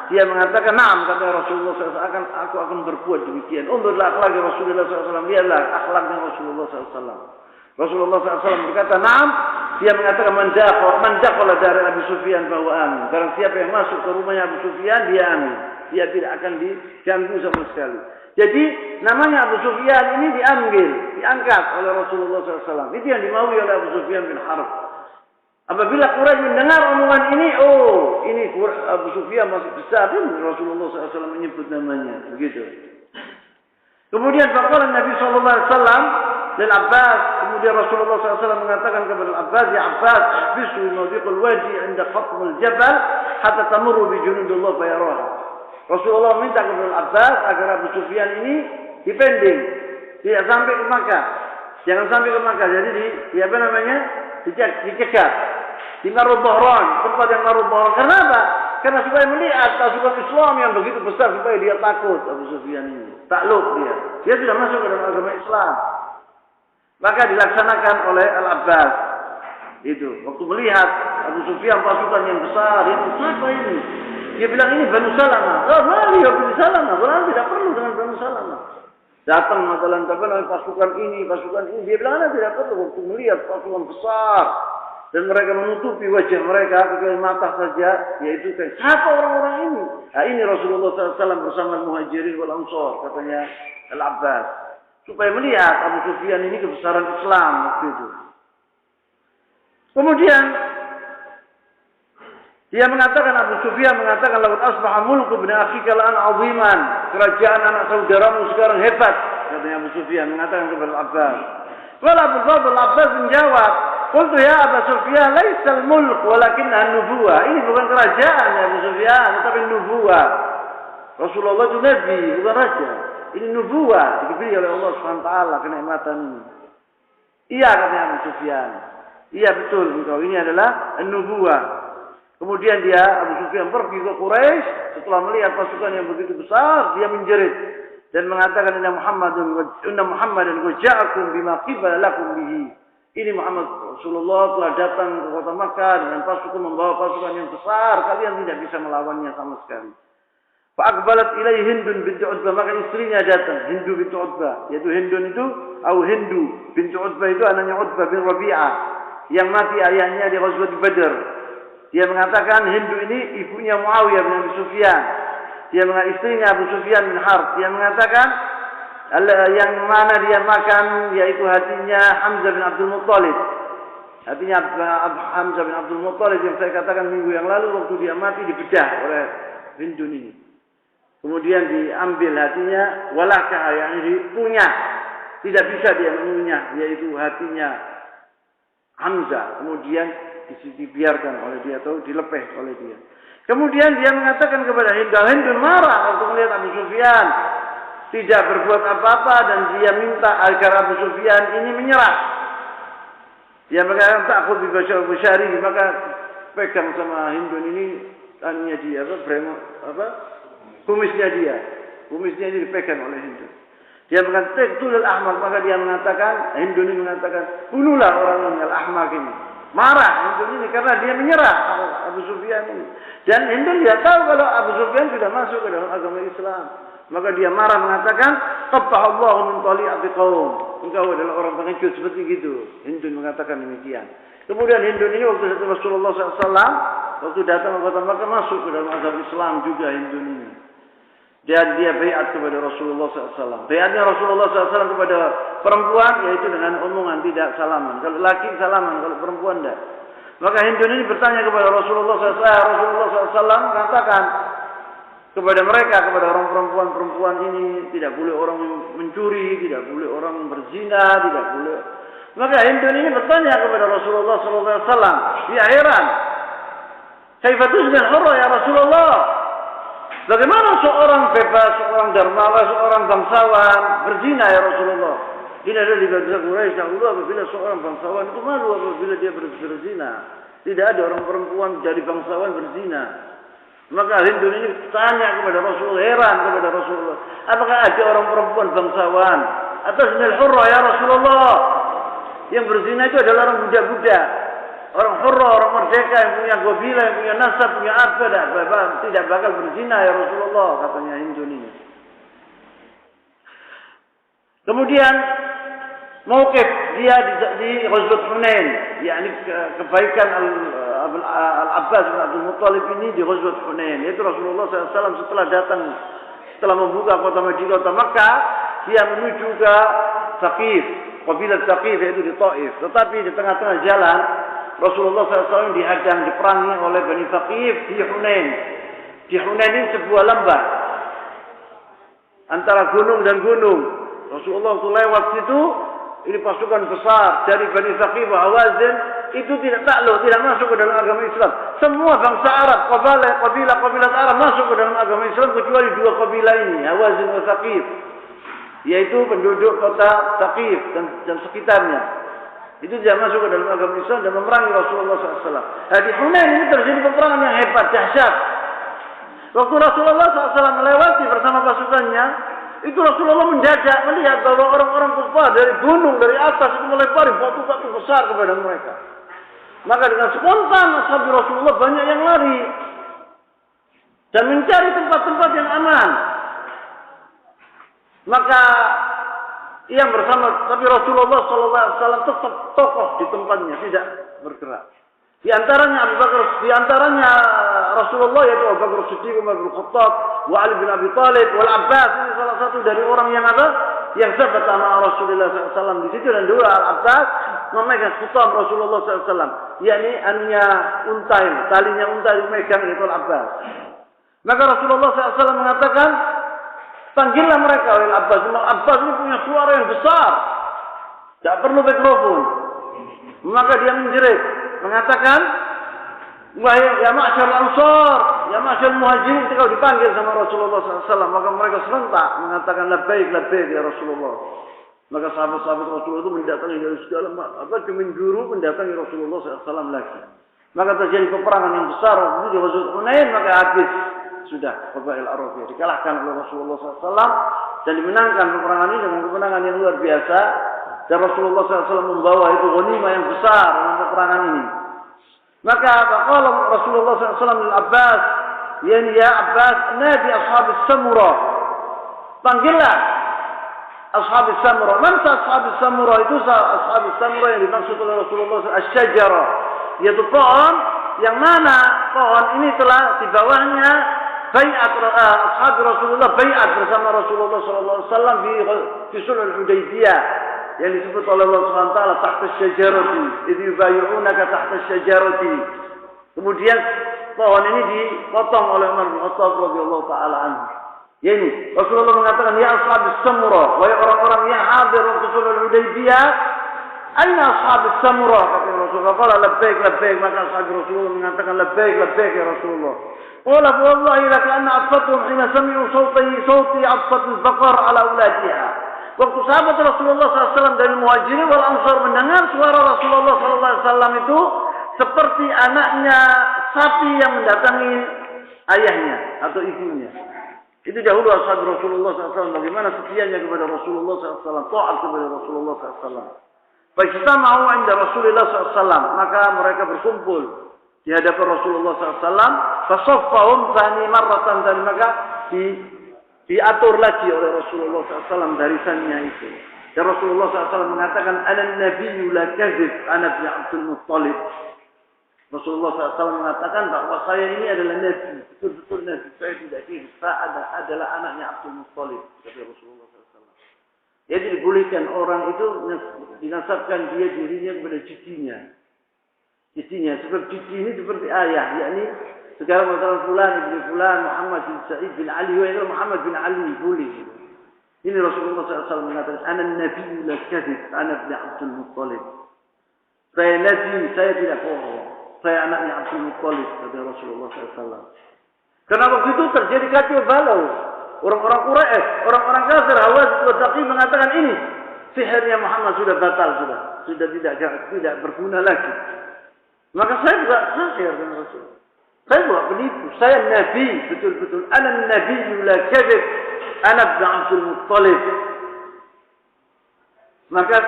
A: dia mengatakan, "Na'am," kata Rasulullah SAW, aku akan berbuat demikian. Unzurlah akhlak Rasulullah SAW, lihatlah akhlaknya Rasulullah SAW. Rasulullah SAW berkata, "Na'am." Dia mengatakan, "Man dakhala dari Abu Sufyan bahwa amin." Barang siapa yang masuk ke rumahnya Abu Sufyan, dia amin. Dia tidak akan diganggu sama sekali. Jadi namanya Abu Sufyan ini diangkat oleh Rasulullah SAW. Itu yang dimaui oleh Abu Sufyan bin Harb. Apabila Quraisy mendengar omongan ini, oh ini Abu Sufyan masih besar, dan Rasulullah SAW menyebut namanya. Begitu. Kemudian faqala Nabi SAW lil Abbas, kemudian Rasulullah SAW mengatakan kepada Abbas, "Ya Abbas, ihbisu mawdiqul wadi 'inda khatmil jabal hatta tamurru bi junudillah fayaraha." Rasulullah minta kepada Abbas agar Abu Sufyan ini dipending, tidak sampai ke Makkah. Jangan sampai ke Makkah. Jadi dicegat. Di Marul Bahran, tempat yang Marul Bahran. Karena apa? Karena supaya melihat pasukan Islam yang begitu besar, supaya dia takut Abu Sufyan ini. Takluk dia. Dia sudah masuk ke dalam agama Islam. Maka dilaksanakan oleh Al-Abbas. Itu. Waktu melihat Abu Sufyan pasukan yang besar, itu siapa ini? Dia bilang ini Banu Salamah. Oh, mali ya Banu Salamah. Orang tidak perlu dengan Banu Salamah. Datang matalan pasukan ini. Dia bilang Anda tidak perlu. Waktu melihat pasukan besar dan mereka menutupi wajah mereka kecuali mata saja, yaitu siapa orang-orang ini? Nah, ini Rasulullah SAW bersama Muhajirin wal Ansar, katanya Al-Abbas, supaya melihat Abu Sufyan ini kebesaran Islam waktu itu. Kemudian dia mengatakan, Abu Sufyan mengatakan, "Laqad asbaha mulku ibn akhika al-an 'aziman." Kerajaan anak saudaramu sekarang hebat, katanya Abu Sufyan mengatakan kepada Abbas. Qala Abu Fadl, Abbas menjawab, "Qultu ya Abu Sufyan, laisa al-mulk walakinnaha an-nubuwah." Ini bukan kerajaan ya Abu Sufyan, tetapi nubuwah. Rasulullah itu nabi, bukan raja. Ini nubuwah, diberi oleh Allah SWT kenikmatan ini. Iya, katanya Abu Sufyan. Iya betul engkau, ini adalah an-nubuwah. Kemudian Abu Sufyan pergi ke Quraisy, setelah melihat pasukan yang begitu besar, dia menjerit dan mengatakan, "Inna Muhammadan qad ja'akum bima qibala lakum bihi." Ini Muhammad Rasulullah telah datang ke kota Makkah dengan membawa pasukan yang besar, kalian tidak bisa melawannya sama sekali. Fa aqbalat ilaihi Hindun binti Utbah, maka istrinya datang, Hindu binti Utbah, yaitu Hindun itu Hindu binti Utbah itu anaknya Utbah bin Rabi'ah yang mati ayahnya di Ghazwat Badar. Dia mengatakan Hindu ini ibunya Muawiyah bin Abi Sufyan. Dia istrinya Abu Sufyan bin Harb. Dia mengatakan yang mana dia makan yaitu hatinya Hamzah bin Abdul Muttalib. Hatinya Hamzah bin Abdul Muttalib yang saya katakan minggu yang lalu waktu dia mati dibedah oleh Hindu ini. Kemudian diambil hatinya, walakah yang dipunya. Tidak bisa dia mengunyah, yaitu hatinya Hamzah. Kemudian dibiarkan oleh dia atau dilepeh oleh dia. Kemudian dia mengatakan kepada Hindu marah waktu melihat Abu Sufyan tidak berbuat apa-apa dan dia minta agar Abu Sufyan ini menyerah. Dia mengatakan takut Busyari, maka pegang sama Hindu ini tanya dia kumisnya dia. Kumisnya ini dipegang oleh Hindu. Dia mengatakan Taqtulul Ahmaq, maka dia mengatakan, Hindu ini mengatakan, bunuhlah orang ini Al-Ahmaq ini. Marah Hindu ini karena dia menyerah Abu Sufyan ini. Dan Hindu dia tahu kalau Abu Sufyan sudah masuk ke dalam agama Islam. Maka dia marah mengatakan, "Qabbahullahu min tali'ati qaum." Engkau adalah orang pengecut seperti gitu. Hindu mengatakan demikian. Kemudian Hindu ini waktu Rasulullah SAW waktu datang ke kota Makkah masuk ke dalam agama Islam juga Hindu ini. Dan dia baiat kepada Rasulullah SAW. Baiatnya Rasulullah SAW kepada perempuan yaitu dengan omongan, tidak salaman. Kalau laki salaman, kalau perempuan tidak. Maka Hindu ini bertanya kepada Rasulullah SAW. Rasulullah SAW katakan kepada mereka, kepada orang perempuan ini, tidak boleh orang mencuri, tidak boleh orang berzina, tidak boleh. Maka Hindu ini bertanya kepada Rasulullah SAW. Dia heran. Kaifa tuzna al-hurra ya Rasulullah? Bagaimana seorang bebas, seorang dermawan, seorang bangsawan berzina ya Rasulullah? Ini adalah di bangsa Quraisy dahulu apabila seorang bangsawan itu malu apabila dia berzina. Tidak ada orang perempuan jadi bangsawan berzina. Maka Hindun ini tanya kepada Rasulullah, heran kepada Rasulullah. Apakah ada orang perempuan bangsawan atau zinal hurra ya Rasulullah? Yang berzina itu adalah orang budak-budak. Orang hurra, orang merdeka yang punya qabilah, yang punya nasab, punya apa, tidak bakal berzina ya Rasulullah, katanya Hindun ini. Kemudian mauqif dia di Ghazwat Hunain, yakni kebaikan Al-Abbas bin Abdul Muttalib ini di Ghazwat Hunain. Yaitu Rasulullah SAW setelah membuka kota Madinah, kota Makkah, dia menuju ke Thaqif, kabilah Thaqif yaitu di Taif. Tetapi di tengah-tengah jalan Rasulullah SAW dihadang, diperangi oleh Bani Thaqif di Hunain. Di Hunain ini sebuah lembah antara gunung dan gunung. Rasulullah itu lewat situ. Ini pasukan besar dari Bani Thaqif wa Hawazin itu tidak takluk, tidak masuk ke dalam agama Islam. Semua bangsa Arab, kabilah Arab masuk ke dalam agama Islam kecuali dua kabilah ini, Hawazin wa Thaqif, yaitu penduduk kota Thaqif dan sekitarnya. Itu tidak masuk ke dalam agama Islam dan memerangi Rasulullah SAW. Nah, di Hunain ini terjadi peperangan yang hebat, dahsyat. Waktu Rasulullah SAW melewati bersama pasukannya, itu Rasulullah mendadak melihat bahwa orang-orang kufar dari gunung, dari atas itu melempari batu-batu besar kepada mereka. Maka dengan spontan sahabat Rasulullah banyak yang lari dan mencari tempat-tempat yang aman. Maka yang bersama tapi Rasulullah SAW tetap kokoh di tempatnya, tidak bergerak. Di antaranya Rasulullah yaitu Abu Bakar Siddiq, Umar bin Khattab, wa Ali bin Abi Thalib, wal Abbas. Ini salah satu dari orang yang yang sahabat sama Rasulullah SAW di situ, dan dua Al-Abbas memegang khutam Rasulullah SAW, yakni anunya unta, talinya unta dimegang itu Al-Abbas. Maka Rasulullah SAW mengatakan, panggillah mereka oleh Al-Abbas. Al-Abbas ini punya suara yang besar, tidak perlu mikrofon. Maka dia menjerit, mengatakan, wahai ya ma'syar Ansar, ya ma'syar Muhajirin. Kalau dipanggil sama Rasulullah SAW, maka mereka serentak mengatakan labbaik ya Rasulullah. Maka sahabat-sahabat Rasulullah itu mendatangi dari segala penjuru, mendatangi Rasulullah SAW lagi. Maka terjadi peperangan yang besar waktu itu di Ghazwat Hunain, maka habis sudah Qabail Arab dikalahkan oleh Rasulullah SAW dan dimenangkan peperangan ini dengan kemenangan yang luar biasa. Dan Rasulullah SAW membawa itu ghanimah yang besar dalam peperangan ini. Maka kalau Rasulullah SAW Al-Abbas, ya Abbas, nadi ashabis samura, panggillah ashabis samura. Mana ashabis samura? Itu ashabis samura yang dimaksud oleh Rasulullah SAW, asy-syajarah, yaitu pohon yang mana pohon ini telah di bawahnya bai'at ashab Rasulullah, bai'at bersama Rasulullah SAW di Sulhul Hudaybiyah, yang disebut oleh Allah Subhanahu wa taala tahta syajarati, idh yubayyi'unaka tahta syajarati. Kemudian pohon ini dipotong oleh Umar bin Khattab radhiyallahu taala anhu. Ya ini Rasulullah mengatakan, ya ashabis samura, wahai orang-orang yang hadir waktu Sulhul Hudaybiyah, aina ashabis samura? Kata Rasulullah, qala labbaik, maka ashab Rasulullah mengatakan labbaik ya Rasulullah. Qala wallahi lakanna atfatuhum hina sami'u sawti atfatul baqar ala uladiha. Waktu sahabat Rasulullah SAW dari Muhajirin wal Ansar mendengar suara Rasulullah SAW itu seperti anaknya sapi yang mendatangi ayahnya atau ibunya. Itu dahulu ashab Rasulullah SAW bagaimana setianya kepada Rasulullah SAW, taat kepada Rasulullah SAW. Fajtama'u 'inda Rasulullah SAW, maka mereka berkumpul di hadapan Rasulullah SAW. Fasaffahum tsani marratan, dan maka diatur lagi oleh Rasulullah SAW barisannya itu. Dan Rasulullah SAW mengatakan, ana nabiyyu la kadzib, ana bin Abdul Muttalib. Rasulullah SAW mengatakan bahwa saya ini adalah nabi, betul-betul nabi, saya tidak kira, saya adalah anaknya Abdul Muttalib, kata Rasulullah SAW. Jadi dibolehkan orang itu dinasabkan dia dirinya kepada cicinya, sebab cici ini seperti ayah, yakni sekarang masalah fulan ibn fulan, Muhammad bin Sa'id bin Ali, wa Muhammad bin Ali boleh. Ini Rasulullah SAW mengatakan, ana nabiyyu la kadzib, ana bin Abdul Muttalib. Saya nabi, saya tidak bohong. Saya anaknya Abdul Muttalib, kata Rasulullah SAW. Karena waktu itu terjadi kacau balau. Orang-orang Quraisy, orang-orang kafir, Hawazin wa Thaqif mengatakan ini sihirnya Muhammad sudah batal, sudah tidak berguna lagi. Maka saya juga sihir dengan Rasul.
B: Saya bukan penipu, saya nabi, betul-betul. Ana nabiyyu la kadzib. Ana ibn Abdul Muttalib. Maka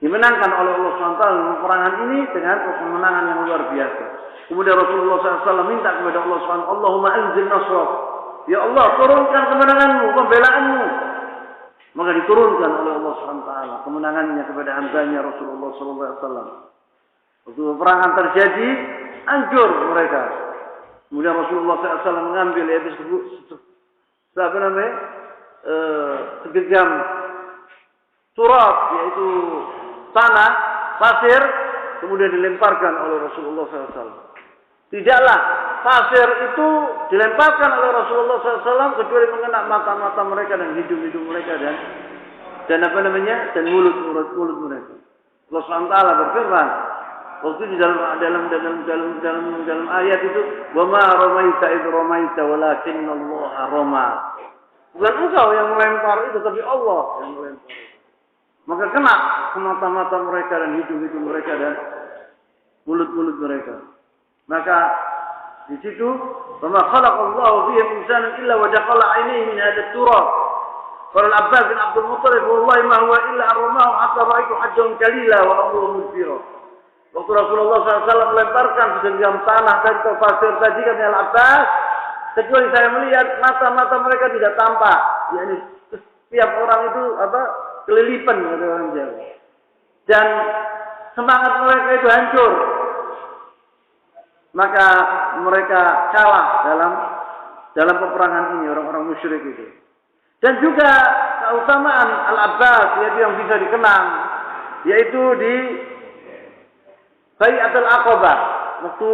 B: dimenangkan oleh Allah SWT peperangan ini dengan kemenangan yang luar biasa. Kemudian Rasulullah SAW minta kepada Allah SWT, Allahumma anzil nasrak. Ya Allah, turunkan kemenanganmu, pembelaanmu. Maka diturunkan oleh Allah SWT kemenangannya kepada hambanya Rasulullah SAW. Waktu peperangan terjadi, hancur mereka. Kemudian Rasulullah SAW mengambil yaitu segegam turab, yaitu tanah, pasir, kemudian dilemparkan oleh Rasulullah SAW. Tidaklah pasir itu dilemparkan oleh Rasulullah SAW kecuali mengenai mata-mata mereka dan hidung-hidung mereka dan mulut mereka. Allah SWT berfirman waktu di dalam ayat itu, wa ma ramaita id ramaita walakinna Allah rama. Bukan engkau yang melempar itu, tapi Allah yang melempar. Maka kena ke mata-mata mereka dan hidung-hidung mereka dan mulut-mulut mereka. Maka di situ, wa ma khalaqallahu fihi insanan illa wa jaqala 'ainaihi min hadha turab. Qala Al-Abbas bin Abdul Muttalib, wallahi ma huwa illa armahu hatta ra'aytu hajjan kalila wa amruhu mudbira. Waktu Rasulullah SAW melemparkan segenggam tanah dari pasir tadi, kata Al-Abbas, kecuali saya melihat mata-mata mereka tidak tampak. Yani setiap orang itu kelilipan, kata orang Jawa. Dan semangat mereka itu hancur. Maka mereka kalah dalam peperangan ini, orang-orang musyrik itu. Dan juga keutamaan Al-Abbas, yaitu yang bisa dikenang, yaitu di Bai'atul Aqabah, waktu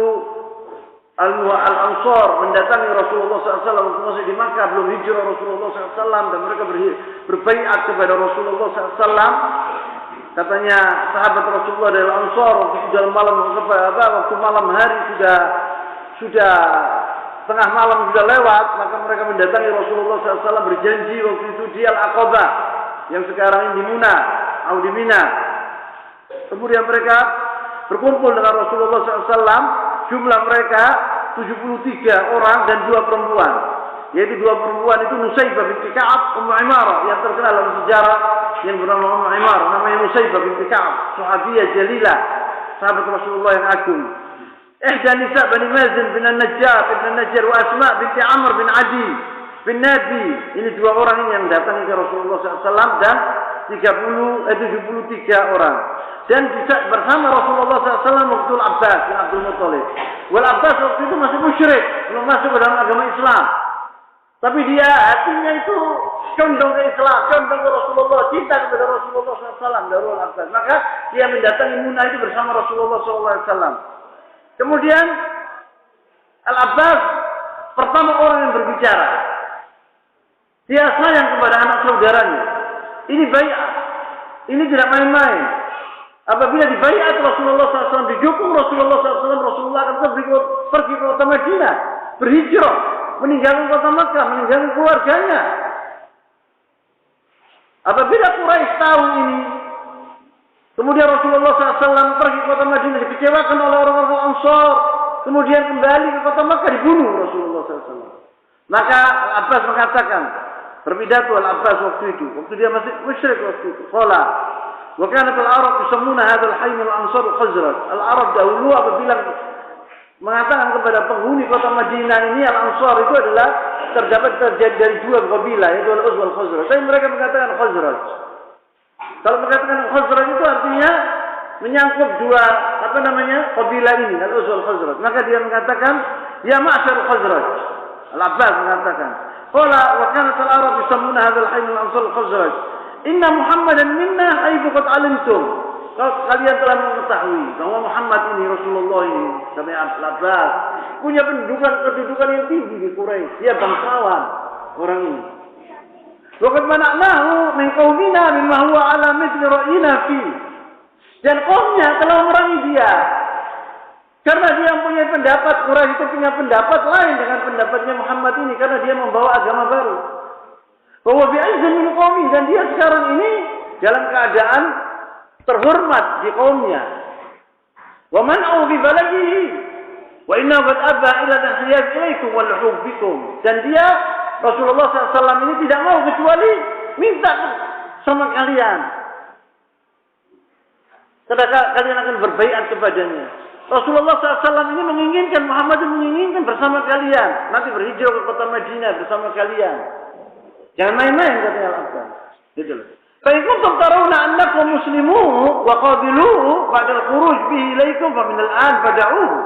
B: Al-Ansar mendatangi Rasulullah SAW waktu masih di Makkah, belum hijrah Rasulullah SAW, dan mereka berbaiat kepada Rasulullah SAW. Katanya sahabat Rasulullah dari Al-Ansar waktu dalam malam waktu malam hari sudah tengah malam sudah lewat, maka mereka mendatangi Rasulullah SAW berjanji waktu itu di Al-Aqabah yang sekarang ini di Muna atau di Mina. Kemudian mereka berkumpul dengan Rasulullah SAW, jumlah mereka 73 orang dan 2 perempuan. Yaitu 2 perempuan itu Nusaybah binti Ka'ab, Ummu Imarah, yang terkenal dalam sejarah yang bernama Ummu Imarah, namanya Nusaybah binti Ka'ab, sahabiyah jalilah, sahabat Rasulullah yang agung. Ihda nisa Bani Mazin bin An-Najjar, Ibn An-Najjar, wa Asma binti Amr bin Adi bin Nabi. Ini 2 orang ini yang datang ke Rasulullah SAW dan 73 orang. Dan bersama Rasulullah SAW waktu Al-Abbas bin Abdul Muttalib. Wal Abbas waktu itu masih musyrik, belum masuk ke dalam agama Islam. Tapi dia hatinya itu condong ke Islam, condong ke Rasulullah, cinta kepada Rasulullah SAW, Darul Abbas. Maka dia mendatangi Muna itu bersama Rasulullah SAW. Kemudian Al-Abbas pertama orang yang berbicara. Dia sayang kepada anak saudaranya. Ini bai'ah. Ini tidak main-main. Apabila dibaiat Rasulullah SAW, didukung Rasulullah SAW, Rasulullah akan pergi ke kota Madinah, berhijrah, meninggalkan kota Makkah, meninggalkan keluarganya. Apabila Quraisy tahu ini, kemudian Rasulullah SAW pergi ke kota Madinah, dikecewakan oleh orang-orang Ansar, kemudian kembali ke kota Makkah, dibunuh Rasulullah SAW. Maka Al-Abbas mengatakan, berpidato Al-Abbas waktu dia masih musyrik waktu itu, qala wa kanat al-arab yusammuna hadzal hayy al-ansar al-khazraj. Al-arab dahulu apabila mengatakan kepada penghuni kota Madinah ini Al-Ansar itu adalah terjadi dari 2 kabilah, yaitu Al-Aus wal Khazraj. Tapi mereka mengatakan Khazraj. Kalau mengatakan Khazraj itu artinya menyangkut 2 kabilah ini, Al-Aus wal Khazraj. Maka dia mengatakan ya ma'syar Khazraj. Al-Abbas mengatakan qala wa kanat al-arab yusammuna hadzal hayy al-ansar al-khazraj. Inna Muhammadan minna haitsu qad alimtum. Kalian telah mengetahui bahwa Muhammad ini, Rasulullah ini, kami Al-Abbas, punya kedudukan yang tinggi di Quraisy. Dia bangsawan orang ini. Wa qad mana'nahu min qaumina mimma huwa ala mithli ra'yina fi. Dan kaumnya telah memerangi dia. Karena dia punya pendapat, Quraisy itu punya pendapat lain dengan pendapatnya Muhammad ini, karena dia membawa agama baru. Bahwa bi'azzin min qaumi, dan dia sekarang ini dalam keadaan terhormat di kaumnya. Wa man'u bi baladihi, Wa inna qad aba ila tahyab ilaikum wal hubbikum. Dan dia Rasulullah SAW ini tidak mau kecuali minta sama kalian. Kalian akan berbaiat kepadanya. Rasulullah SAW ini menginginkan, Muhammad menginginkan bersama kalian. Nanti berhijrah ke kota Madinah bersama kalian. Jangan main-main katanya Al-Abbas. Gitu loh. Fa in kuntum tarawna annakum muslimun wa qabiluhu ba'da al-khuruj bihi ilaikum fa min al-an fad'uhu.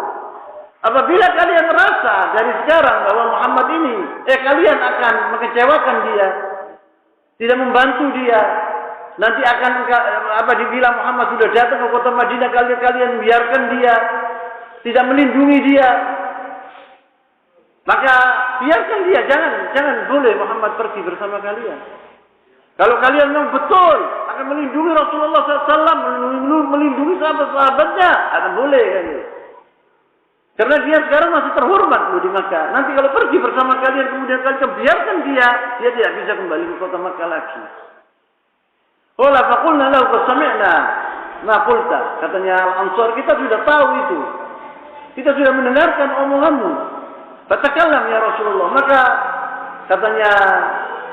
B: Apabila kalian merasa dari sekarang bahwa Muhammad ini kalian akan mengecewakan dia, tidak membantu dia, nanti akan dibilang Muhammad sudah datang ke kota Madinah, kalian biarkan dia, tidak melindungi dia, maka biarkan dia, jangan boleh Muhammad pergi bersama kalian. Kalau kalian memang betul akan melindungi Rasulullah SAW, melindungi sahabat-sahabatnya, akan boleh kan? Karena dia sekarang masih terhormat loh di Makkah. Nanti kalau pergi bersama kalian, kemudian kalian biarkan dia tidak bisa kembali ke kota Makkah lagi. Qala faqulna lahu fasami'na ma qulta. Katanya Al-Ansar, kita sudah tahu itu. Kita sudah mendengarkan omonganmu. Fatakallam ya Rasulullah. Maka katanya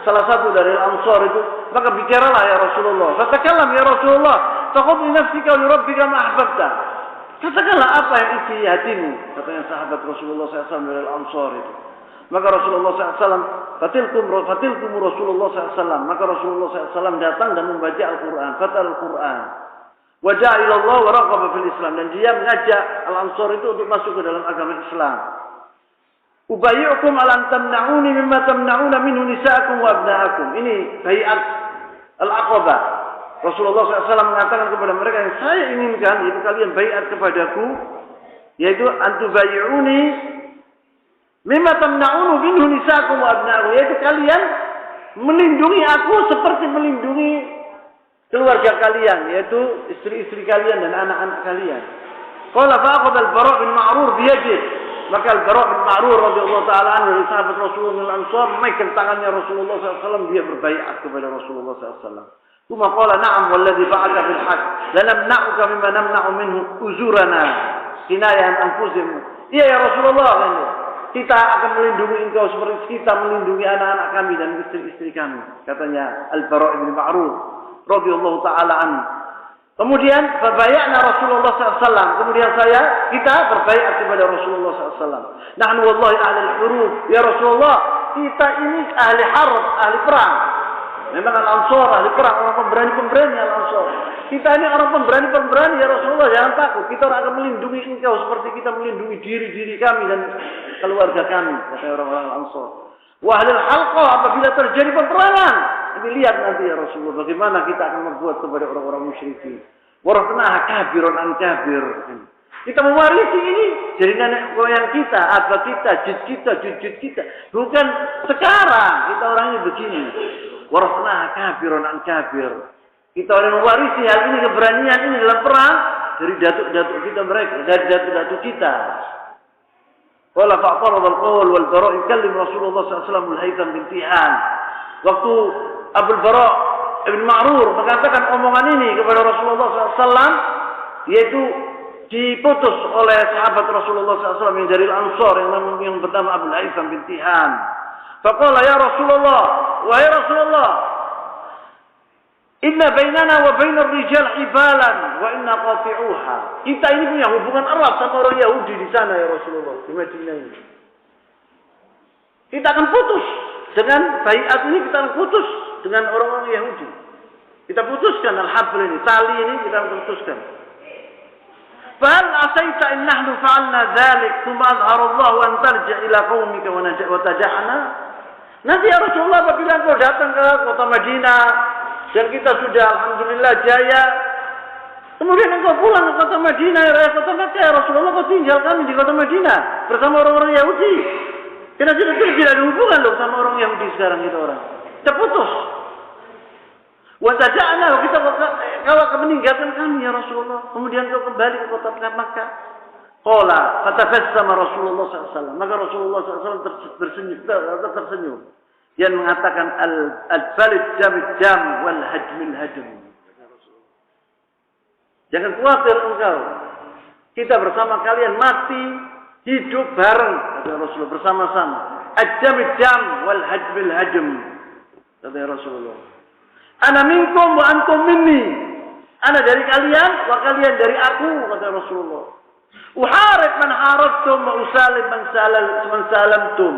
B: salah satu dari Al-Ansar itu, maka bicaralah ya Rasulullah. Fatakallam ya Rasulullah. Taqul li nafsika wa li rabbika ma ahbabta. Katakanlah apa yang isi hatimu, katanya sahabat Rasulullah SAW dari Al-Ansar itu. Maka Rasulullah SAW, fatilkum Rasulullah SAW. Maka Rasulullah SAW datang dan membaca Al-Quran, fatal Al-Quran. Wajah ilallah wa raqaba fil Islam. Dan dia mengajak Al-Ansar itu untuk masuk ke dalam agama Islam. Ubayyukum alam tamna'uni mimma tamna'una minhu nisa'akum wa abna'akum. Ini bai'at Al-Aqabah. Rasulullah SAW mengatakan kepada mereka, yang saya inginkan yaitu kalian bai'at kepadaku, yaitu antubayyuni mimma tamna'unu minhu nisa'akum wa abna'akum, yaitu kalian melindungi aku seperti melindungi keluarga kalian, yaitu istri-istri kalian dan anak-anak kalian. Qala fa'akhadha al-Bara' bin Ma'rur biyadihi. Maka Al-Bara' bin Ma'rur radhiyallahu ta'ala anhu dari sahabat Rasulullah Al-Ansar memegang tangannya Rasulullah SAW, dia berbaiat kepada Rasulullah SAW. Tsumma qala na'am walladzi ba'atha bil haqq lanamna'uka mimma namna'u minhu uzurana kinayah anfusihim. Iya ya Rasulullah, kita akan melindungi engkau seperti kita melindungi anak-anak kami dan istri-istri kami, katanya Al-Bara' bin Ma'rur radhiyallahu ta'ala anhu. Kemudian berbayatna Rasulullah SAW. Kemudian kita berbaiat kepada Rasulullah SAW. Nahnu wallahi ahli al-hurub. Ya Rasulullah, kita ini ahli harb, ahli perang. Memang Al-Ansar ahli perang, orang pemberani-pemberani Al-Ansar. Kita ini orang pemberani-pemberani ya Rasulullah, jangan takut. Kita akan melindungi engkau seperti kita melindungi diri-diri kami dan keluarga kami, kata orang-orang Al-Ansar. Wa ahlul halqah, apabila terjadi peperangan, lihat nanti ya Rasulullah bagaimana kita akan membuat kepada orang-orang musyrikin. Warahnaha kabirun an kabir. Kita mewarisi ini dari nenek moyang kita, abah kita, jud kita. Bukan sekarang kita orangnya begini. Warahnaha kabirun an kabir. Kita orang mewarisi hal ini, keberanian ini dalam perang dari datuk-datuk kita mereka, dari datuk-datuk kita. Wala fa'tarad al-qawl wal Bara' yukallim Rasulullah sallallahu alaihi wasallam al-Haytham bin Tihan. Waktu Abul Bara' bin Ma'rur mengatakan omongan ini kepada Rasulullah SAW, yaitu diputus oleh sahabat Rasulullah SAW yang dari Al-Ansar yang bernama Abul Haytham bin Tihan. Faqala ya Rasulullah, wahai Rasulullah, inna bainana wa bainar rijal ibalan wa inna qati'uha. Kita ini punya hubungan erat sama orang Yahudi di sana ya Rasulullah, di Madinah ini. Kita akan putus dengan baiat ini, kita akan putus dengan orang-orang Yahudi. Kita putuskan al-habl ini, tali ini kita akan putuskan. Fahal asaita in nahnu fa'alna dzalik thumma azhara Allah an tarji' ila qaumika wa taja'na. Nanti ya Rasulullah apabila engkau datang ke kota Madinah dan kita sudah alhamdulillah jaya, kemudian engkau pulang ke kota Madinah, ya kota Makkah, ya Rasulullah kau tinggal kami di kota Madinah bersama orang-orang Yahudi. Karena sudah tidak ada hubungan loh sama orang Yahudi sekarang kita orang. Kita putus. Wataja'na, kau akan meninggalkan kami ya Rasulullah. Kemudian kau kembali ke kota Makkah. Qala fatabassama Rasulullah SAW. Maka Rasulullah SAW tersenyum. Yang mengatakan al-balid jamid jam wal hajmil hajm. Jangan khawatir engkau. Kita bersama kalian mati hidup bareng kata Rasulullah bersama-sama. Ad-dam wal hajbil hajm kata Rasulullah. Ana minkum wa antum minni. Ana dari kalian wa kalian dari aku kata Rasulullah. Uharib man harabtum wa usalim man salamtum.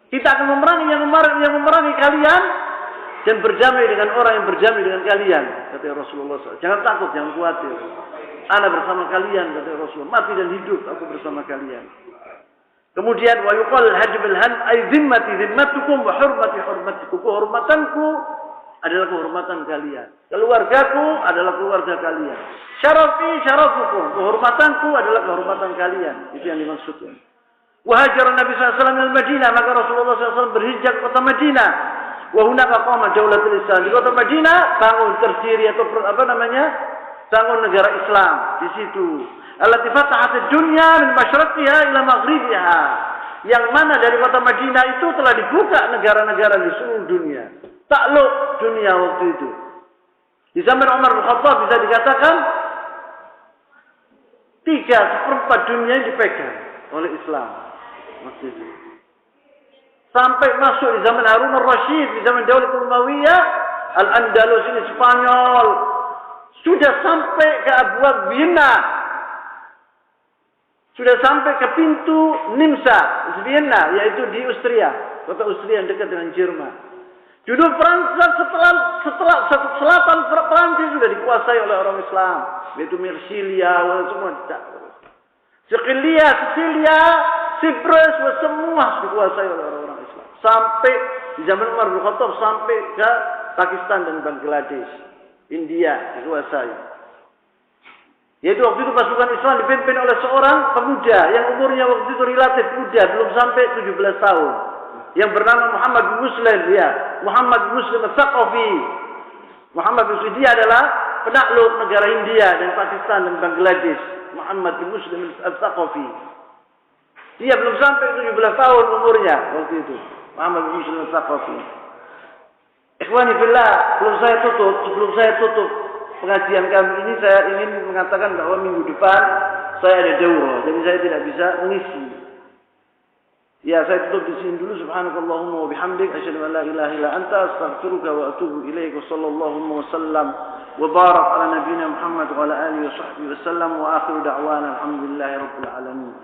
B: Kita akan memerangi yang memerangi kalian dan berdamai dengan orang yang berdamai dengan kalian kata Rasulullah. Jangan takut, jangan khawatir. Ana bersama kalian kata Rasulullah. Mati dan hidup aku bersama kalian. Kemudian wa yuqal hajbul han ay zimmati zimmatukum wa hurmati hurmatikum. Kehormatanku adalah kehormatan kalian. Keluargaku adalah keluarga kalian. Syarafi syarafukum. Kehormatanku adalah kehormatan kalian. Itu yang dimaksudkan. Wa hajara Nabi sallallahu alaihi wasallam al Madinah, maka Rasulullah SAW berhijrah ke kota Madinah. Wa hunaka qama daulatul Islam. Di kota Madinah bangun terdiri atau bangun negara Islam di situ. Allati fatahat ad-dunya min masyriqiha ila maghribiha. Yang mana dari kota Madinah itu telah dibuka negara-negara di seluruh dunia. Takluk dunia waktu itu. Di zaman Umar bin Khattab bisa dikatakan 3/4 dunia yang dipegang oleh Islam waktu itu. Sampai masuk di zaman Harun al-Rashid, di zaman Daulatul Umayyah, Al-Andalus ini Spanyol, sudah sampai ke Abwab Vienna. Sudah sampai ke pintu Nimsa, Vienna, yaitu di Austria, kota Austria yang dekat dengan Jerman. Dulu Prancis setelah selatan Prancis sudah dikuasai oleh orang Islam, yaitu Marsilia, semua. Sicilia, Cyprus, semua dikuasai oleh orang-orang Islam. Sampai di zaman Umar bin Khattab sampai ke Pakistan dan Bangladesh, India dikuasai. Yaitu waktu itu pasukan Islam dipimpin oleh seorang pemuda yang umurnya waktu itu relatif muda, belum sampai 17 tahun. Yang bernama Muhammad bin Muslim, ya. Muhammad bin Muslim al-Thaqafi. Muhammad bin Muslim dia adalah penakluk negara India dan Pakistan dan Bangladesh. Muhammad bin Muslim al-Thaqafi. Dia belum sampai 17 tahun umurnya waktu itu. Muhammad bin Muslim al-Thaqafi. Ikhwani fillah, sebelum saya tutup pengajian kami ini, saya ingin mengatakan bahwa minggu depan saya ada daurah, jadi saya tidak bisa mengisi. Ya, saya tutup di sini dulu. Subhanakallahumma wa bihamdik, asyhadu an la ilaha illa anta, astaghfiruka wa atubu ilaik. Wassallallahu wa sallam wa barak ala nabiyyina Muhammad wa ala alihi wa sahbihi wa sallam, wa akhiru da'wana alhamdulillahi rabbil alamin.